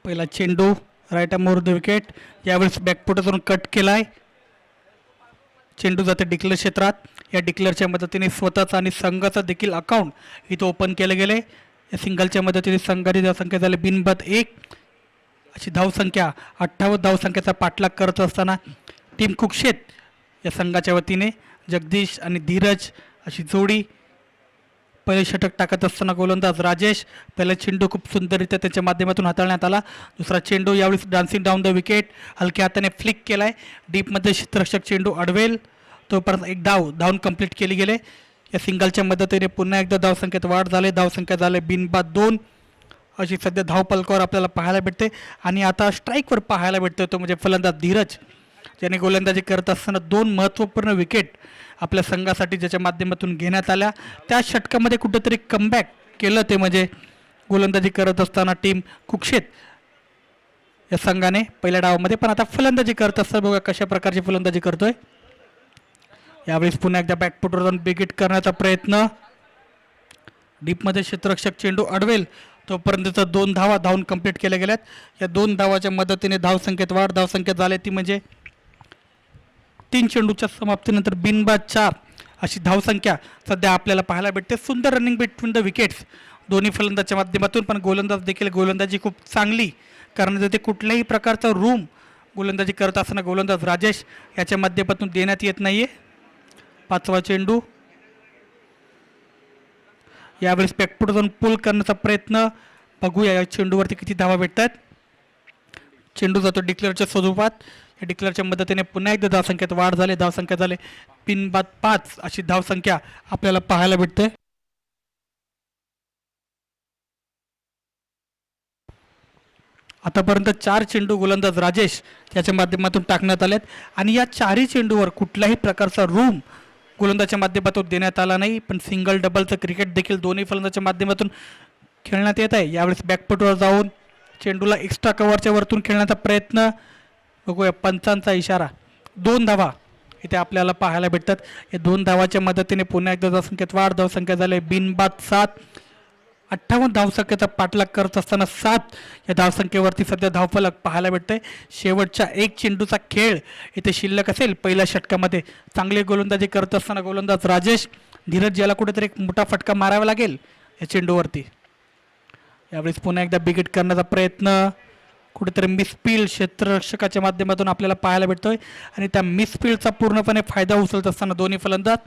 पहिला चेंडू right arm over the wicket. यावेळेस बॅकफुटातून कट केलाय. चेंडू जाते डिक्लेअर क्षेत्रात. या डिक्लेअरच्या मदतीने स्वतःचा आणि संघाचा देखील अकाउंट इथं ओपन केले गेले. या सिंगलच्या मदतीने संघाची धावसंख्या झाली बिनबाद 1 अशी धावसंख्या. 58 धावसंख्येचा पाठलाग करत असताना टीम कुक्षेत या संघाच्या वतीने जगदीश आणि धीरज अशी जोडी. पहिले षटक टाकत असताना गोलंदाज राजेश. पहिला चेंडू खूप सुंदररित्या त्याच्या माध्यमातून हाताळण्यात आला. दुसरा चेंडू यावेळी डान्सिंग डाऊन द विकेट हलक्या हाताने फ्लिक केलाय. डीपमध्ये क्षेत्ररक्षक चेंडू अडवेल तोपर्यंत एक धावून कंप्लीट केली गेले. या सिंगलच्या मदतीने पुन्हा एकदा धावसंख्येत वाढ झाली. धावसंख्या झाली बिनबाद 2 अशी सध्या धावपलकावर आपल्याला पाहायला भेटते. आणि आता स्ट्राईकवर पाहायला भेटतो तो म्हणजे फलंदाज धीरज, ज्याने गोलंदाजी करत असताना 2 महत्त्वपूर्ण विकेट आपल्या संघासाठी ज्याच्या माध्यमातून घेण्यात आल्या, त्या षटकामध्ये कुठेतरी कमबॅक केलं ते म्हणजे गोलंदाजी करत असताना टीम कुक्षेत या संघाने पहिल्या डावामध्ये. पण आता फलंदाजी करत असताना बघा कशा प्रकारची फलंदाजी करतोय. यावेळेस पुन्हा एकदा बॅकफुटवर जाऊन बिग हिट करण्याचा प्रयत्न. डीपमध्ये क्षेत्ररक्षक चेंडू अडवेल तोपर्यंतचा 2 धावा धावून कंप्लीट केल्या गेल्यात. या 2 धावाच्या मदतीने धावसंख्येत वाढ. धावसंख्या झाली ती म्हणजे 3 चेंडूच्या समाप्तीनंतर बिनबाद 4 अशी धावसंख्या सध्या आपल्याला पाहायला भेटते. सुंदर रनिंग बिटवीन द विकेट्स दोन्ही फलंदाजच्या माध्यमातून. पण गोलंदाज देखील गोलंदाजी खूप चांगली कारण ते कुठल्याही प्रकारचा रूम गोलंदाजी करत असताना गोलंदाज राजेश याच्या माध्यमातून देण्यात येत नाहीये. 5वा चेंडू. यावेळेस बॅकफुट जाऊन पुल करण्याचा प्रयत्न. बघूया या चेंडूवरती किती धावा भेटतात. चेंडू जातो डिक्लेअरच्या स्वरूपात. या डिक्लेअरच्या मदतीने पुन्हा एकदा धावसंख्येत वाढ झाली. धावसंख्या झाली बिनबाद 5 अशी धावसंख्या आपल्याला पाहायला भेटते. आतापर्यंत 4 चेंडू गोलंदाज राजेश याच्या माध्यमातून टाकण्यात आलेत आणि या 4ही चेंडूवर कुठल्याही प्रकारचा रूम गोलंदाजच्या माध्यमातून देण्यात आला नाही. पण सिंगल डबलचं क्रिकेट देखील दोन्ही फलंदाजच्या माध्यमातून खेळण्यात येत आहे. यावेळेस बॅकफुटवर जाऊन चेंडूला एक्स्ट्रा कव्हरच्या वरतून खेळण्याचा प्रयत्न. बघूया पंचांचा इशारा. 2 धावा इथे आपल्याला पाहायला भेटतात. या 2 धावाच्या मदतीने पुन्हा एकदा धावसंख्येत वाढ. धावसंख्या झाली बिनबाद 7. 58 धावसंख्येचा पाठलाग करत असताना 7 या धावसंख्येवरती सध्या धावफलक पाहायला भेटतंय. शेवटच्या 1 चेंडूचा खेळ इथे शिल्लक असेल. पहिल्या षटकामध्ये चांगली गोलंदाजी करत असताना गोलंदाज राजेश धीरज याला कुठेतरी एक मोठा फटका मारावा लागेल या चेंडूवरती. यावेळेस पुन्हा एकदा बिग हिट करण्याचा प्रयत्न. कुठेतरी मिसफील्ड क्षेत्ररक्षकाच्या माध्यमातून आपल्याला पाहायला भेटतोय आणि त्या मिसफील्डचा पूर्णपणे फायदा उचलत असताना दोन्ही फलंदाज.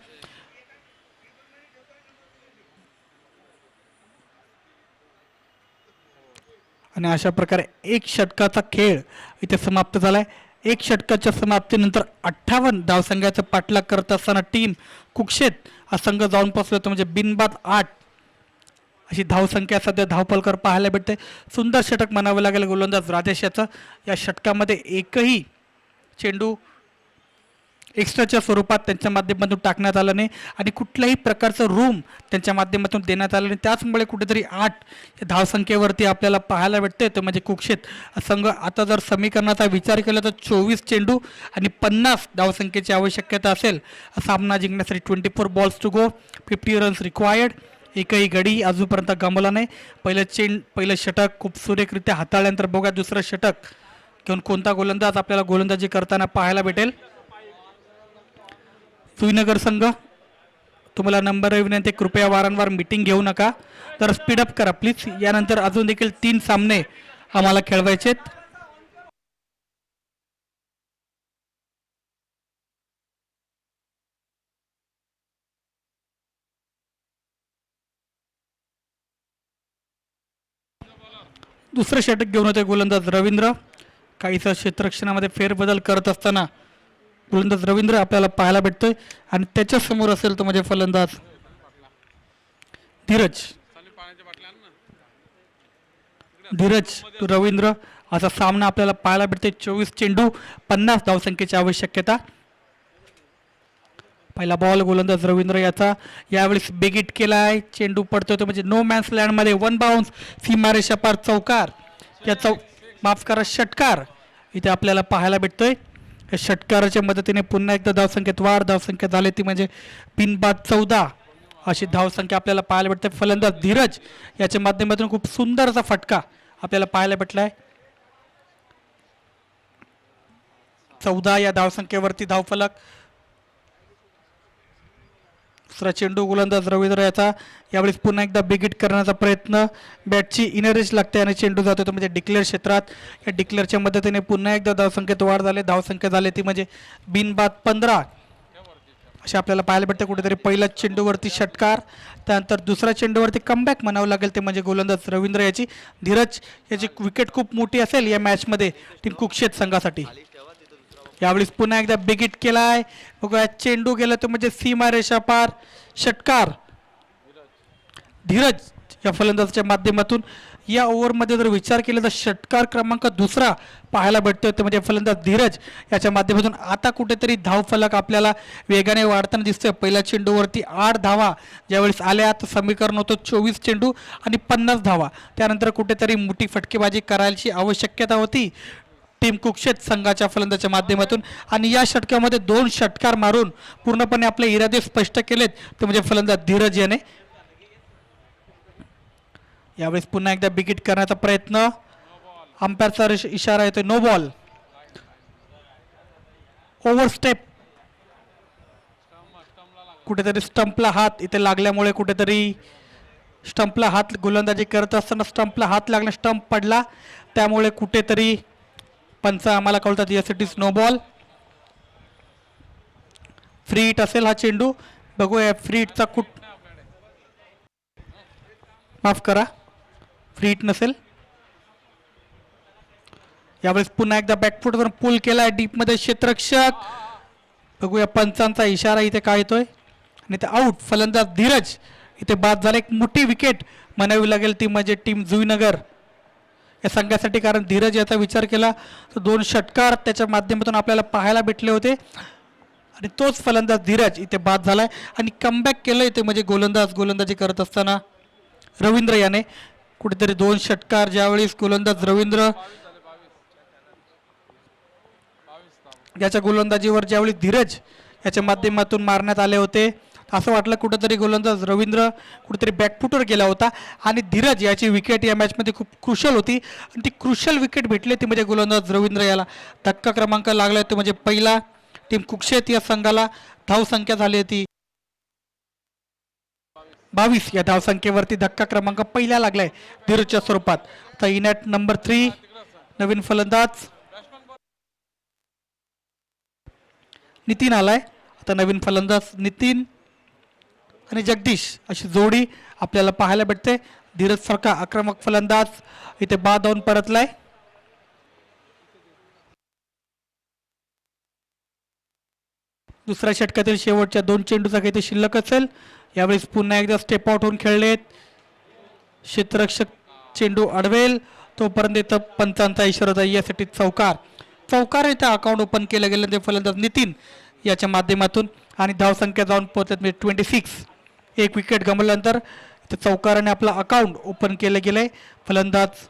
आणि अशा प्रकारे 1 षटकाचा खेळ इथे समाप्त झालाय. 1 षटकाच्या समाप्तीनंतर 58 धावसंख्याचा पाठलाग करत असताना टीम कुक्षेत हा संघ जाऊन पोहोचलो होतो म्हणजे बिनबाद 8 अशी धावसंख्या सध्या धावफलकावर पाहायला भेटते. सुंदर षटक म्हणावं लागेल गोलंदाज राजेश याचं. या षटकामध्ये एकही चेंडू एक्स्ट्राच्या स्वरूपात त्यांच्या माध्यमातून टाकण्यात आलं नाही आणि कुठल्याही प्रकारचं रूम त्यांच्या माध्यमातून देण्यात आलं नाही. त्याचमुळे कुठेतरी 8 या धावसंख्येवरती आपल्याला पाहायला भेटते. तर म्हणजे कुक्षेत संघ आता जर समीकरणाचा विचार केला तर 24 चेंडू आणि 50 धावसंख्येची आवश्यकता असेल. सामना जिंकण्यासाठी 24 balls to go, 50 runs required. एकही गडी अजूनपर्यंत गमावला नाही. पहिलं षटक खूप सुरेखरित्या हाताळल्यानंतर बघा दुसरं षटक घेऊन कोणता गोलंदाज आपल्याला गोलंदाजी करताना पाहायला भेटेल. सुईनगर संघ तुम्हाला नंबर विनंती, कृपया वारंवार मीटिंग घेऊ नका, तर स्पीडअप करा प्लीज. यानंतर अजून देखील 3 सामने आम्हाला खेळवायचे आहेत. दुसरं षटक घेऊन होते गोलंदाज रवींद्र. काहीसा क्षेत्ररक्षणामध्ये फेरबदल करत असताना गोलंदाज रवींद्र आपल्याला पाहायला भेटतोय आणि त्याच्या समोर असेल तो म्हणजे फलंदाज धीरज. रवींद्र असा सामना आपल्याला पाहायला भेटते. 24 चेंडू 50 धावसंख्येची आवश्यकता. पहिला बॉल गोलंदाज रवींद्र याचा. यावेळेस बिग हिट केलाय. चेंडू पडतोय तो म्हणजे नो मॅन्स लँडमध्ये 1 बाउन्स सीमारेषा पार चौकार. या माफ करा षटकार इथे आपल्याला पाहायला भेटतोय. या षटकाराच्या मदतीने पुन्हा एकदा धावसंख्येत वाढ. धावसंख्या झाली ती म्हणजे बिनबाद 14 अशी धावसंख्या आपल्याला पाहायला भेटते. फलंदाज धीरज याच्या माध्यमातून खूप सुंदर असा फटका आपल्याला पाहायला भेटलाय. 14 या धावसंख्येवरती धावफलक. दुसरा चेंडू गोलंदाज रवींद्र याचा. यावेळेस पुन्हा एकदा बिग हिट करण्याचा प्रयत्न. बॅटची इनर एज लागते आणि चेंडू जातो तो म्हणजे डिक्लेअर क्षेत्रात. या डिक्लेअरच्या मदतीने पुन्हा एकदा धावसंख्येत वाढ झाली. धावसंख्या झाली ती म्हणजे बिनबाद 15 असे आपल्याला पाहायला भेटते. कुठेतरी पहिल्या चेंडूवरती षटकार, त्यानंतर दुसऱ्या चेंडूवरती कमबॅक म्हणावं लागेल ते म्हणजे गोलंदाज रवींद्र याची. धीरज याची विकेट खूप मोठी असेल या मॅचमध्ये टीम कुक्षेत संघासाठी. यावेळेस पुन्हा एकदा बिग हिट केलाय. बघा चेंडू गेला तो म्हणजे सीमारेषा पार षटकार. धीरज या फलंदाजाच्या माध्यमातून या ओव्हरमध्ये जर विचार केला तर षटकार क्रमांक दुसरा पाहायला भेटतोय ते म्हणजे फलंदाज धीरज याच्या माध्यमातून आता कुठेतरी धावफलक आपल्याला वेगाने वाढताना दिसतोय. पहिल्या चेंडूवरती 8 धावा ज्यावेळेस आल्या तर समीकरण होतं 24 चेंडू आणि 50 धावा. त्यानंतर कुठेतरी मोठी फटकेबाजी करायची आवश्यकता होती टीम कुक्षेत संघाच्या फलंदाच्या माध्यमातून आणि या षटकामध्ये 2 षटकार मारून पूर्णपणे आपले इरादे स्पष्ट केलेत ते म्हणजे फलंदाज धीरज याने. यावेळेस पुन्हा एकदा बिगिट करण्याचा प्रयत्न, अंपायरचा इशारा येतोय नो बॉल. ओव्हरस्टेप, कुठेतरी स्टंपला हात इथे लागल्यामुळे कुठेतरी स्टंपला हात गोलंदाजी करत असताना स्टंपला हात लागला, स्टंप पडला त्यामुळे कुठेतरी पंच आम्हाला कळतात यासाठी नो बॉल. फ्री हिट असेल हा चेंडू, बघूया फ्री हिटचा माफ करा फ्री हिट नसेल. यावेळेस पुन्हा एकदा बॅकफुटवर पुल केलाय डीपमध्ये क्षेत्ररक्षक, बघूया पंचांचा इशारा इथे काय येतोय आणि ते आउट. फलंदाज धीरज इथे बाद झाला. एक मोठी विकेट म्हणावी लागेल ती म्हणजे टीम जुईनगर या संघासाठी, कारण धीरज याचा विचार केला तर 2 षटकार त्याच्या माध्यमातून आपल्याला पाहायला भेटले होते आणि तोच फलंदाज धीरज इथे बाद झालाय आणि कमबॅक केलं इथे म्हणजे गोलंदाजी करत असताना रवींद्र याने. कुठेतरी 2 षटकार ज्यावेळेस गोलंदाज रवींद्र याच्या गोलंदाजीवर ज्यावेळी धीरज याच्या माध्यमातून मारण्यात आले होते असं वाटलं कुठेतरी गोलंदाज रवींद्र कुठेतरी बॅकफुटवर गेला होता आणि धीरज याची विकेट या मॅचमध्ये खूप क्रुशल होती आणि ती क्रुशल विकेट भेटली ती म्हणजे गोलंदाज रवींद्र याला. धक्का क्रमांक लागला तो म्हणजे पहिला टीम कुक्षेत या संघाला धावसंख्या झाली होती 22. या धावसंख्येवरती धक्का क्रमांक पहिला लागलाय धीरजच्या स्वरूपात. आता इनॅट नंबर 3 नवीन फलंदाज नितीन आलाय. आता नवीन फलंदाज नितीन आणि जगदीश अशी जोडी आपल्याला पाहायला भेटते. धीरज सारखा आक्रमक फलंदाज इथे बाद होऊन परतलाय. दुसऱ्या षटकातील शेवटच्या 2 चेंडूचा काही शिल्लक असेल. यावेळेस पुन्हा एकदा स्टेप आउट होऊन खेळलेत. क्षेत्ररक्षक चेंडू अडवेल तोपर्यंत इथं पंचांचा इशारा होता यासाठी चौकार इथं अकाउंट ओपन केलं गेलं ते फलंदाज नितीन याच्या माध्यमातून आणि धावसंख्या जाऊन पोहोचत म्हणजे 26. एक विकेट गमावल्यानंतर इथं चौकाराने आपलं अकाउंट ओपन केलं गेलंय फलंदाज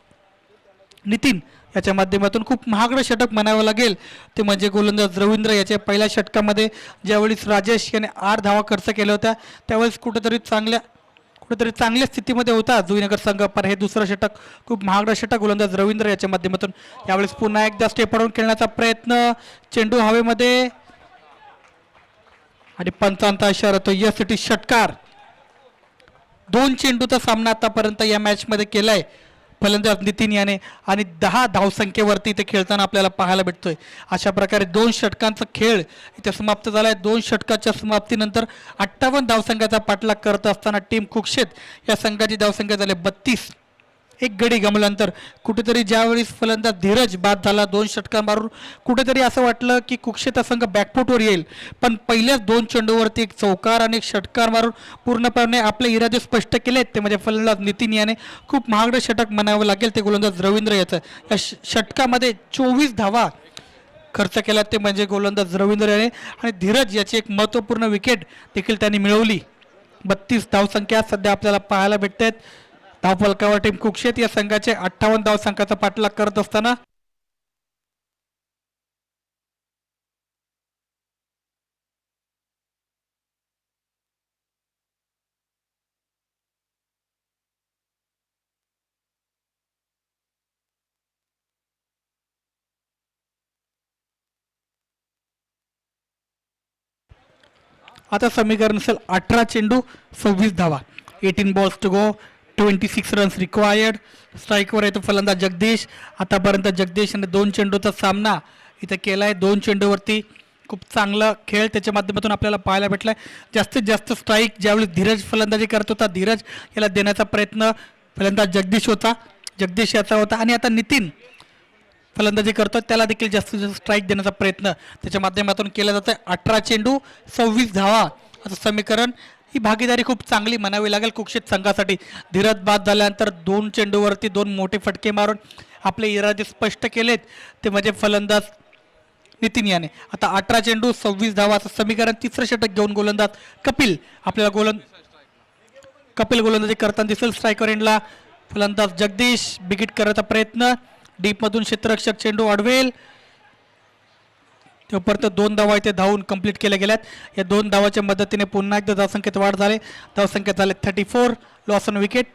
नितीन याच्या माध्यमातून. खूप महागडं षटक म्हणावं लागेल ते म्हणजे गोलंदाज रवींद्र याच्या पहिल्या षटकामध्ये ज्यावेळेस राजेश याने 8 धावा खर्च केल्या होत्या त्यावेळेस कुठेतरी चांगल्या स्थितीमध्ये होता जुईनगर संघ, पण हे दुसरं षटक खूप महागडं षटक गोलंदाज रवींद्र याच्या माध्यमातून. यावेळेस पुन्हा एकदा स्टेप आउट खेळण्याचा प्रयत्न, चेंडू हवेमध्ये आणि पंचांचा इशारा तो यासाठी षटकार. 2 चेंडूचा सामना आतापर्यंत या मॅचमध्ये केलाय फलंदाज नितीन याने आणि 10 धावसंख्येवरती इथे खेळताना आपल्याला पाहायला भेटतोय. अशा प्रकारे 2 षटकांचा खेळ इथे समाप्त झालाय. 2 षटकाच्या समाप्तीनंतर 58 धावसंख्याचा पाठलाग करत असताना टीम कुक्षेत या संघाची धावसंख्या झाली 32. एक गडी गमल्यानंतर कुठेतरी ज्यावेळेस फलंदाज धीरज बाद झाला 2 षटकार मारून कुठेतरी असं वाटलं की कुक्षेत संघ बॅकफुटवर येईल, पण पहिल्याच 2 चेंडूवरती एक चौकार आणि एक षटकार मारून पूर्णपणे आपले इरादे स्पष्ट केलेत ते म्हणजे फलंदाज नितीन याने. खूप महागडं षटक म्हणावं लागेल ते गोलंदाज रवींद्र याचं. या षटकामध्ये 24 धावा खर्च केला ते म्हणजे गोलंदाज रवींद्र याने आणि धीरज याची एक महत्त्वपूर्ण विकेट देखील त्यांनी मिळवली. 32 धावसंख्या सध्या आपल्याला पाहायला भेटतात. धावफलकावर टीम कुक्षेत या संघाचे 58 धावसंख्याचा पाठलाग करत असताना आता समीकरण असेल 18 चेंडू 26 धावा, 18 balls to go, 26 runs required. स्ट्राईकवर येतो फलंदाज जगदीश. आतापर्यंत जगदीशने 2 चेंडूचा सामना इथं केला आहे. 2 चेंडूवरती खूप चांगला खेळ त्याच्या माध्यमातून आपल्याला पाहायला भेटला आहे. जास्तीत जास्त स्ट्राईक ज्यावेळी धीरज फलंदाजी करत होता धीरज याला देण्याचा प्रयत्न फलंदाज जगदीश याचा होता आणि आता नितीन फलंदाजी करतो त्याला देखील जास्तीत जास्त स्ट्राईक देण्याचा प्रयत्न त्याच्या माध्यमातून केला जातो. 18 चेंडू 26 धावा असं समीकरण ही भागीदारी खूप चांगली म्हणावी लागेल कुक्षित संघासाठी. धीरज बाद झाल्यानंतर 2 चेंडूवरती 2 मोठे फटके मारून आपले इरादे स्पष्ट केलेत, ते म्हणजे फलंदाज नितीन याने. आता 18 चेंडू 26 धावा असं समीकरण. तिसरं षटक घेऊन गोलंदाज कपिल आपल्याला कपिल गोलंदाजी करताना दिसेल. स्ट्रायकर एंडला फलंदाज जगदीश बिगिट करायचा प्रयत्न. डीपमधून क्षेत्ररक्षक चेंडू अडवेल, तोपर्यंत 2 धावा इथे धावून कंप्लीट केल्या गेल्यात. या 2 धावाच्या मदतीने पुन्हा एकदा धावसंख्येत वाढ झाली. धावसंख्येत झाले 34. Loss on wicket.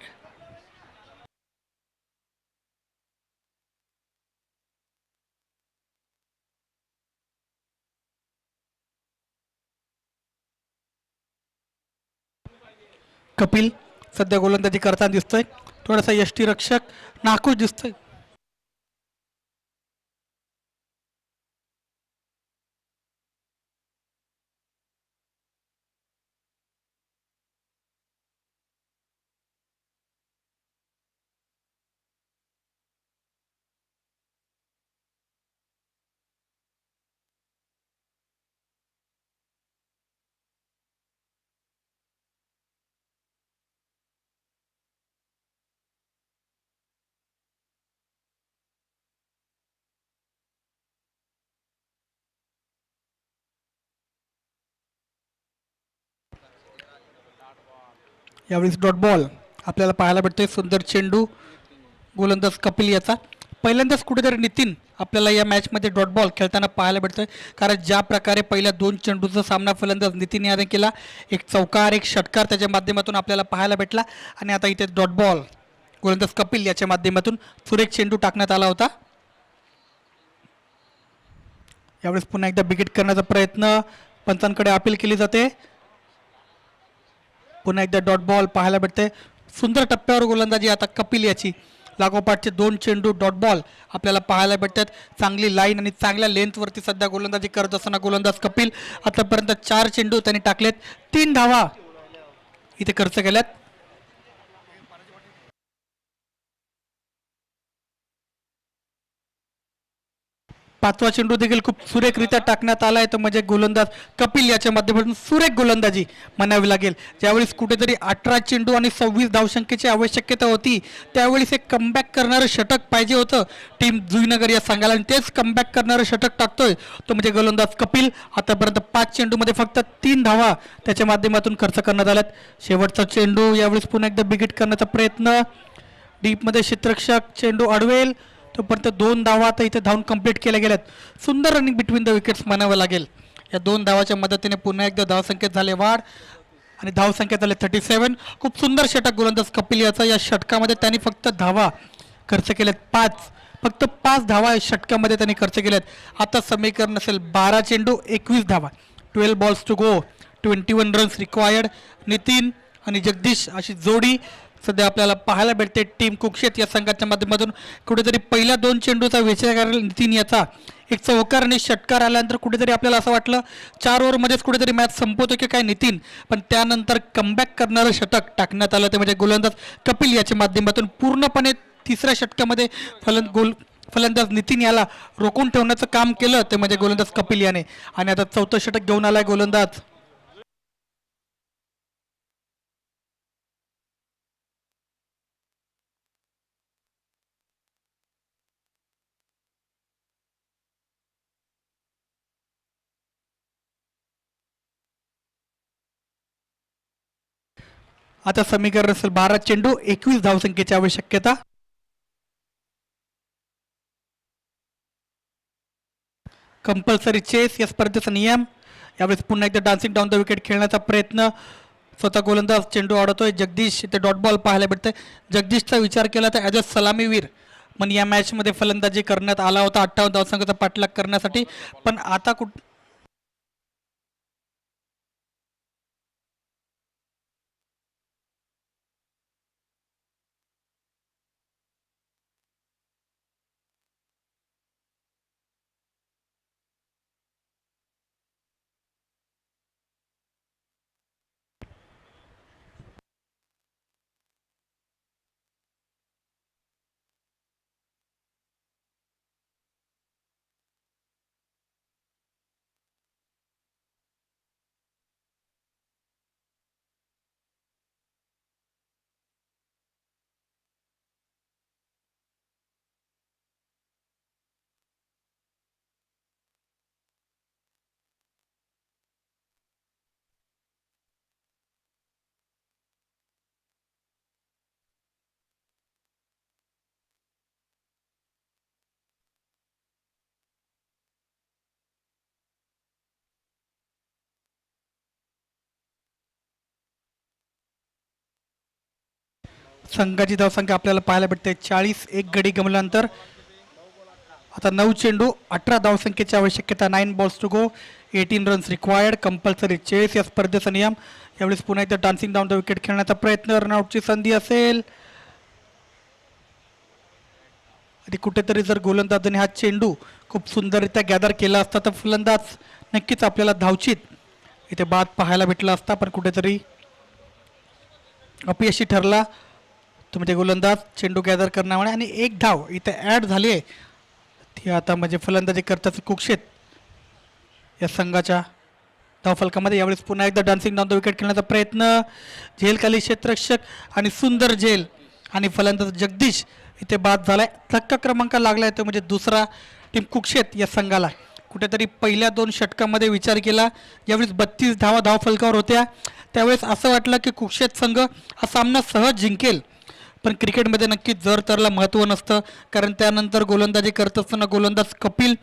कपिल सध्या गोलंदाजी करताना दिसतोय. थोडासा यष्टीरक्षक नाखुश दिसतोय. यावेळी डॉट बॉल आपल्याला पाहायला भेटतोय. सुंदर चेंडू गोलंदाज कपिल याचा. पहिल्यांदाच कुठेतरी नितीन आपल्याला या मॅचमध्ये डॉट बॉल खेळताना पाहायला भेटतोय. कारण ज्या प्रकारे पहिल्या 2 चेंडूचा सामना फलंदाज नितीन याने केला, एक चौकार एक षटकार त्याच्या माध्यमातून आपल्याला पाहायला भेटला. आणि आता इथे डॉट बॉल गोलंदाज कपिल याच्या माध्यमातून सुरेख चेंडू टाकण्यात आला होता. यावेळेस पुन्हा एकदा बिगिट करण्याचा प्रयत्न पंचांकडे अपील केली जाते. पुन्हा एकदा डॉट बॉल पाहायला भेटते. सुंदर टप्प्यावर गोलंदाजी आता कपिल याची. लागोपाठचे 2 चेंडू डॉट बॉल आपल्याला पाहायला भेटतात. चांगली लाईन आणि चांगल्या लेंथवरती सध्या गोलंदाजी करत असताना गोलंदाज कपिल आतापर्यंत 4 चेंडू त्यांनी टाकलेत. 3 धावा इथे खर्च केल्यात. 5वा चेंडू देखील खूप सुरेखरित्या टाकण्यात आलाय. तर म्हणजे गोलंदाज कपिल याच्या माध्यमातून सुरेख गोलंदाजी म्हणावी लागेल. ज्यावेळेस कुठेतरी 18 चेंडू आणि 26 धावसंख्येची आवश्यकता होती, त्यावेळेस एक कमबॅक करणारं षटक पाहिजे होतं टीम जुईनगर या संघाला. आणि तेच कमबॅक करणारं षटक टाकतोय तो म्हणजे गोलंदाज कपिल. आतापर्यंत 5 चेंडूमध्ये फक्त 3 धावा त्याच्या माध्यमातून खर्च करण्यात आल्यात. शेवटचा चेंडू यावेळेस पुन्हा एकदा बिगिट करण्याचा प्रयत्न. डीपमध्ये क्षेत्ररक्षक चेंडू अडवेल, तोपर्यंत 2 धावा आता इथे धावून कंप्लीट केल्या गेल्यात. सुंदर रनिंग बिटवीन द विकेट्स म्हणावं लागेल. या 2 धावाच्या मदतीने पुन्हा एकदा धावसंख्येत झाले वाढ आणि धावसंख्येत झाले 37. खूप सुंदर षटक गोलंदाज कपिल याचा. या षटकामध्ये त्यांनी फक्त धावा खर्च केल्यात फक्त 5 धावा षटकामध्ये त्यांनी खर्च केल्यात. आता समीकरण असेल 12 चेंडू 21 धावा. 12 balls to go, 21 runs required. Nitin आणि जगदीश अशी जोडी सध्या आपल्याला पाहायला भेटते टीम कुक्षेत या संघाच्या माध्यमातून. कुठेतरी पहिल्या 2 चेंडूचा विचार करायला नितीन याचा एक चौकार आणि षटकार आल्यानंतर कुठेतरी आपल्याला असं वाटलं 4 ओव्हरमध्येच कुठेतरी मॅच संपवतो की काय नितीन. पण त्यानंतर कमबॅक करणारं षटक टाकण्यात आलं ते म्हणजे गोलंदाज कपिल याच्या माध्यमातून. पूर्णपणे तिसऱ्या षटकामध्ये फलंदाज नितीन याला रोखून ठेवण्याचं काम केलं ते म्हणजे गोलंदाज कपिल याने. आणि आता 4थं षटक घेऊन आलाय गोलंदाज. आता समीकरण असेल 12 चेंडू 21 धावसंख्येची आवश्यकता. कंपल्सरी चेस या स्पर्धेचा नियम. यावेळेस पुन्हा एकदा डान्सिंग डाऊन द विकेट खेळण्याचा प्रयत्न. स्वतः गोलंदाज चेंडू अडवतोय. जगदीश इथे डॉट बॉल पाहायला भेटतोय. जगदीशचा विचार केला तर ॲज अ सलामीवीर पण या मॅचमध्ये फलंदाजी करण्यात आला होता 58 धावसंख्येचा पाठलाग करण्यासाठी. पण आता संघाची धावसंख्या आपल्याला पाहायला भेटते 40, एक गडी गमल्यानंतर आता 9 चेंडू 18 धावसंख्येची आवश्यकता. 9 balls to go, 18 runs required, compulsory chase या स्पर्धेचा नियम. यावेळेस पुन्हा एकदा डान्सिंग डाऊन द विकेट खेळण्याचा प्रयत्न, रनआउटची संधी असेल आणि कुठेतरी जर गोलंदाजाने हा चेंडू खूप सुंदररित्या गॅदर केला असता तर फलंदाज नक्कीच आपल्याला धावचीत इथे बाद पाहायला भेटला असता, पण कुठेतरी अपयशी ठरला तो म्हणजे गोलंदाज चेंडू गॅदर करण्यामुळे. आणि एक धाव इथे ॲड झाली आहे ती आता म्हणजे फलंदाजी करताच कुक्षेत या संघाच्या धावफलकामध्ये. यावेळेस पुन्हा एकदा डान्सिंग डाऊन द विकेट खेळण्याचा प्रयत्न, झेलखाली क्षेत्ररक्षक आणि सुंदर झेल आणि फलंदाज जगदीश इथे बाद झालाय. धक्का क्रमांक लागला आहे तो म्हणजे दुसरा टीम कुक्षेत या संघाला. कुठेतरी पहिल्या 2 षटकामध्ये विचार केला ज्यावेळेस 32 धावा धावफलकावर होत्या त्यावेळेस असं वाटलं की कुक्षेत संघ हा सामना सहज जिंकेल, पण क्रिकेटमध्ये नक्कीच जर तरला महत्त्व नसतं, कारण त्यानंतर गोलंदाजी करत असताना गोलंदाज कपिल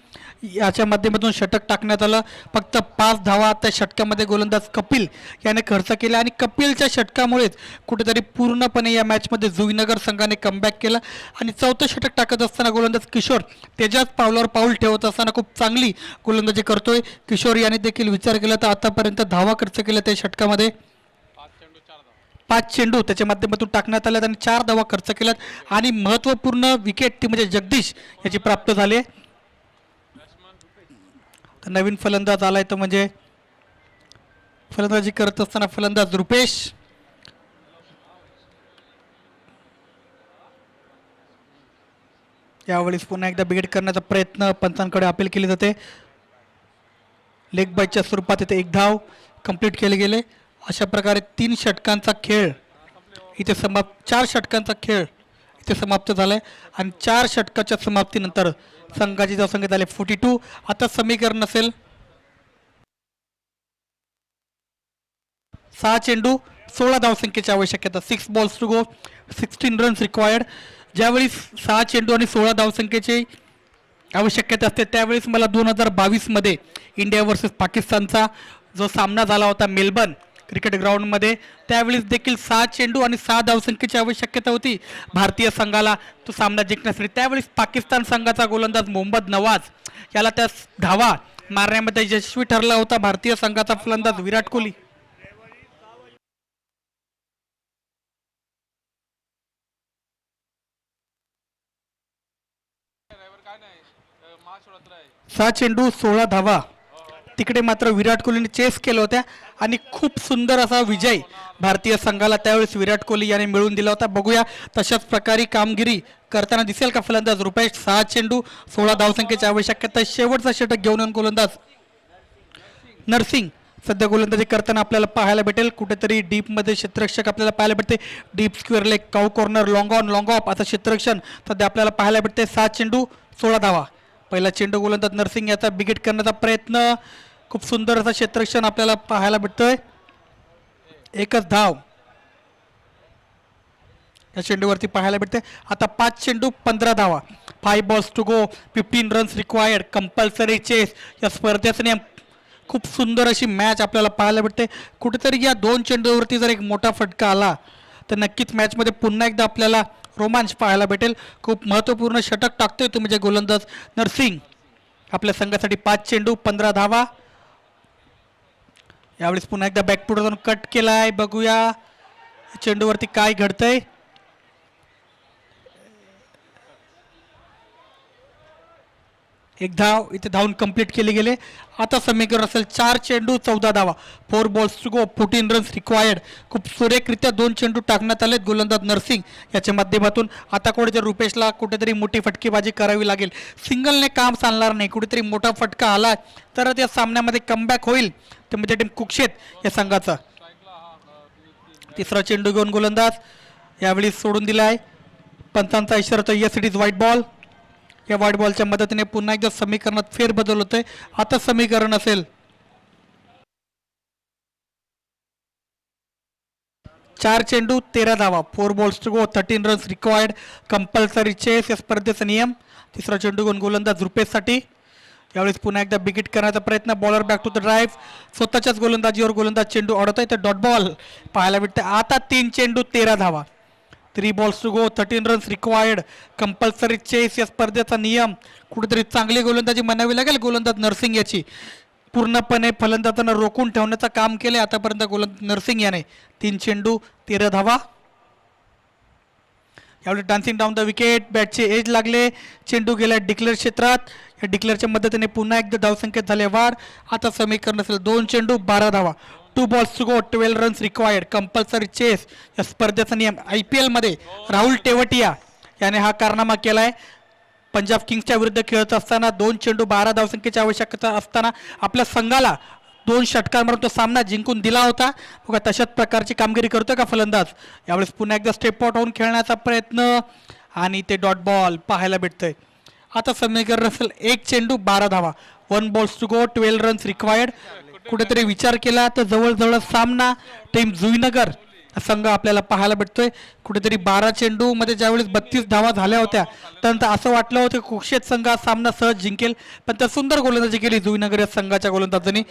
याच्या माध्यमातून षटक टाकण्यात आलं. फक्त 5 धावा त्या षटकामध्ये गोलंदाज कपिल याने खर्च केला आणि कपिलच्या षटकामुळेच कुठेतरी पूर्णपणे या मॅचमध्ये जुईनगर संघाने कमबॅक केला. आणि 4थं षटक टाकत असताना गोलंदाज किशोर त्याच्याच पावलावर पाऊल ठेवत असताना खूप चांगली गोलंदाजी करतोय. किशोर याने देखील विचार केला तर आतापर्यंत धावा खर्च केल्या त्या षटकामध्ये 5 चेंडू त्याच्या माध्यमातून टाकण्यात आल्यात आणि 4 धावा खर्च केल्यात आणि महत्त्वपूर्ण विकेट ती म्हणजे जगदीश याची प्राप्त झाली आहे. तर नवीन फलंदाज आलाय तो म्हणजे फलंदाजी करत असताना फलंदाज रुपेश. यावेळेस पुन्हा एकदा बिघेड करण्याचा प्रयत्न पंचांकडे अपील केली जाते. लेग बायच्या स्वरूपात इथे एक धाव कंप्लीट केले गेले. अशा प्रकारे 3 षटकांचा खेळ इथे समाप्त, 4 षटकांचा खेळ इथे समाप्त झालाय आणि 4 षटकाच्या समाप्तीनंतर संघाची धावसंख्या झाली 42. आता समीकरण असेल 6 चेंडू 16 धावसंख्येची आवश्यकता. 6 balls to go, 16 runs required. ज्यावेळी 6 चेंडू आणि 16 धावसंख्येची आवश्यकता असते त्यावेळेस मला 2022 इंडिया वर्सेस पाकिस्तानचा जो सामना झाला होता मेलबर्न क्रिकेट ग्राउंडमध्ये त्यावेळेस देखील 6 चेंडू आणि 6 धावसंख्येची आवश्यकता होती भारतीय संघाला तो सामना जिंकण्यासाठी. त्यावेळेस पाकिस्तान संघाचा गोलंदाज मोहम्मद नवाज याला त्या धावा मारण्यामध्ये यशस्वी ठरला होता भारतीय संघाचा फलंदाज विराट कोहली. सहा चेंडू 16 धावा तिकडे मात्र विराट कोहलीने चेस केल्या होत्या आणि खूप सुंदर असा विजय भारतीय संघाला त्यावेळेस विराट कोहली याने मिळवून दिला होता. बघूया तशाच प्रकारे कामगिरी करताना दिसेल का फलंदाज रुपेश. 6 चेंडू 16 धावसंख्येची आवश्यकता. शेवटचा षटक घेऊन येऊन गोलंदाज नरसिंग सध्या गोलंदाजी करताना आपल्याला पाहायला भेटेल. कुठेतरी डीपमध्ये क्षेत्ररक्षक आपल्याला पाहायला भेटते. Deep square leg, cow corner, long on long of असं क्षेत्ररक्षण सध्या आपल्याला पाहायला भेटते. 7 चेंडू 16 धावा. पहिला चेंडू गोलंदाज नरसिंग याचा बिगेट करण्याचा प्रयत्न. खूप सुंदर असं क्षेत्ररक्षण आपल्याला पाहायला भेटतोय. एकच धाव या चेंडूवरती पाहायला भेटते. आता 5 चेंडू 15 धावा. 5 balls to go, 15 runs required, compulsory chase या स्पर्धेचा नियम. खूप सुंदर अशी मॅच आपल्याला पाहायला भेटते. कुठेतरी या 2 चेंडूवरती जर एक मोठा फटका आला तर नक्कीच मॅचमध्ये पुन्हा एकदा आपल्याला रोमांच पाहायला भेटेल. खूप महत्त्वपूर्ण षटक टाकतोय तो म्हणजे गोलंदाज नरसिंग आपल्या संघासाठी. 5 चेंडू 15 धावा. यावेळेस पुन्हा एकदा बॅकफुट जाऊन कट केलाय. बघूया चेंडूवरती काय घडतंय. एक धाव इथे धावून कंप्लीट केले गेले. आता समीकरण असेल 4 चेंडू 14 धावा. 4 balls to go, 14 runs required. खूप सुरेखरित्या 2 चेंडू टाकण्यात आलेत गोलंदाज नरसिंग याच्या माध्यमातून. आता कुठेतरी रुपेशला कुठेतरी मोठी फटकेबाजी करावी लागेल. सिंगलने काम चालणार नाही. कुठेतरी मोठा फटका आला तरच या सामन्यामध्ये कमबॅक होईल ते म्हणजे टीम कुक्षेत या संघाचा. तिसरा चेंडू घेऊन गोलंदाज यावेळी सोडून दिलाय. पंचांचा इशारा तर yes it is white ball. या व्हाईट बॉलच्या मदतीने पुन्हा एकदा समीकरणात फेरबदल होतोय. आता समीकरण असेल 4 चेंडू 13 धावा. 4 balls to go, 13 runs required, compulsory chase या स्पर्धेचा नियम. तिसरा चेंडू घेऊन गोलंदाज रुपेशसाठी. यावेळेस पुन्हा एकदा बिगिट करण्याचा प्रयत्न. Bowler back to the drive. स्वतःच्याच गोलंदाजीवर गोलंदाज चेंडू अडवतोय तर डॉट बॉल पाहायला भेटते. आता 3 चेंडू 13 धावा. 3 balls to go, 13 runs required, compulsory chase या स्पर्धेचा नियम. कुठेतरी चांगली गोलंदाजी म्हणावी लागेल गोलंदाज नरसिंग याची. पूर्णपणे फलंदाजांना रोखून ठेवण्याचं काम केले आतापर्यंत गोलंदाज नरसिंग याने. 3 चेंडू 13 धावा. यावेळी डान्सिंग डाऊन द विकेट, बॅटचे एज लागले, चेंडू गेला डिक्लेअर क्षेत्रात. या डिक्लेअरच्या मदतीने पुन्हा एकदा धावसंख्येत झाले वाढ. आता समीकरण असेल 2 चेंडू 12 धावा. 2 balls to go, 12 runs required, compulsory chase या स्पर्धेचा नियम. IPL मध्ये राहुल तेवटिया याने हा कारनामा केलाय. पंजाब किंग्सच्या विरुद्ध खेळत असताना 2 चेंडू 12 धावसंख्येची आवश्यकता असताना आपल्या संघाला 2 षटकांवरून तो सामना जिंकून दिला होता. बघा तशाच प्रकारची कामगिरी करतोय का फलंदाज. यावेळेस पुन्हा एकदा स्टेप आउट होऊन खेळण्याचा प्रयत्न आणि ते डॉट बॉल पाहायला भेटतंय. आता समीकरण असेल 1 चेंडू 12 धावा. 1 balls to go, 12 runs required. कुठेतरी विचार केला तर जवळजवळ सामना टीम जुईनगर संघ आपल्याला पाहायला भेटतोय. कुठेतरी 12 चेंडू मध्ये ज्यावेळेस 32 धावा झाल्या होत्या त्यानंतर असं वाटलं होतं कुक्षेत संघ सामना सहज जिंकेल, पण त्या सुंदर गोलंदाजी केली जुईनगर या संघाच्या गोलंदाजांनी.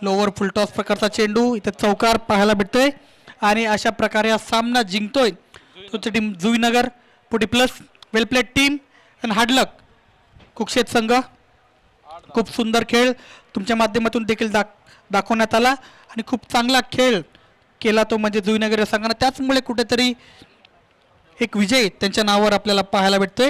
लोअर फुलटॉस प्रकारचा चेंडू इथे चौकार पाहायला भेटतोय आणि अशा प्रकारे हा सामना जिंकतोय तुमची टीम जुईनगर. पुढे प्लस वेल प्लेड टीम आणि हार्डलक कुक्षेत संघ. खूप सुंदर खेळ तुमच्या माध्यमातून देखील दाखवण्यात आला आणि खूप चांगला खेळ केला तो म्हणजे जुईनगर या संघाने. त्याचमुळे कुठेतरी एक विजय त्यांच्या नावावर आपल्याला पाहायला भेटतोय.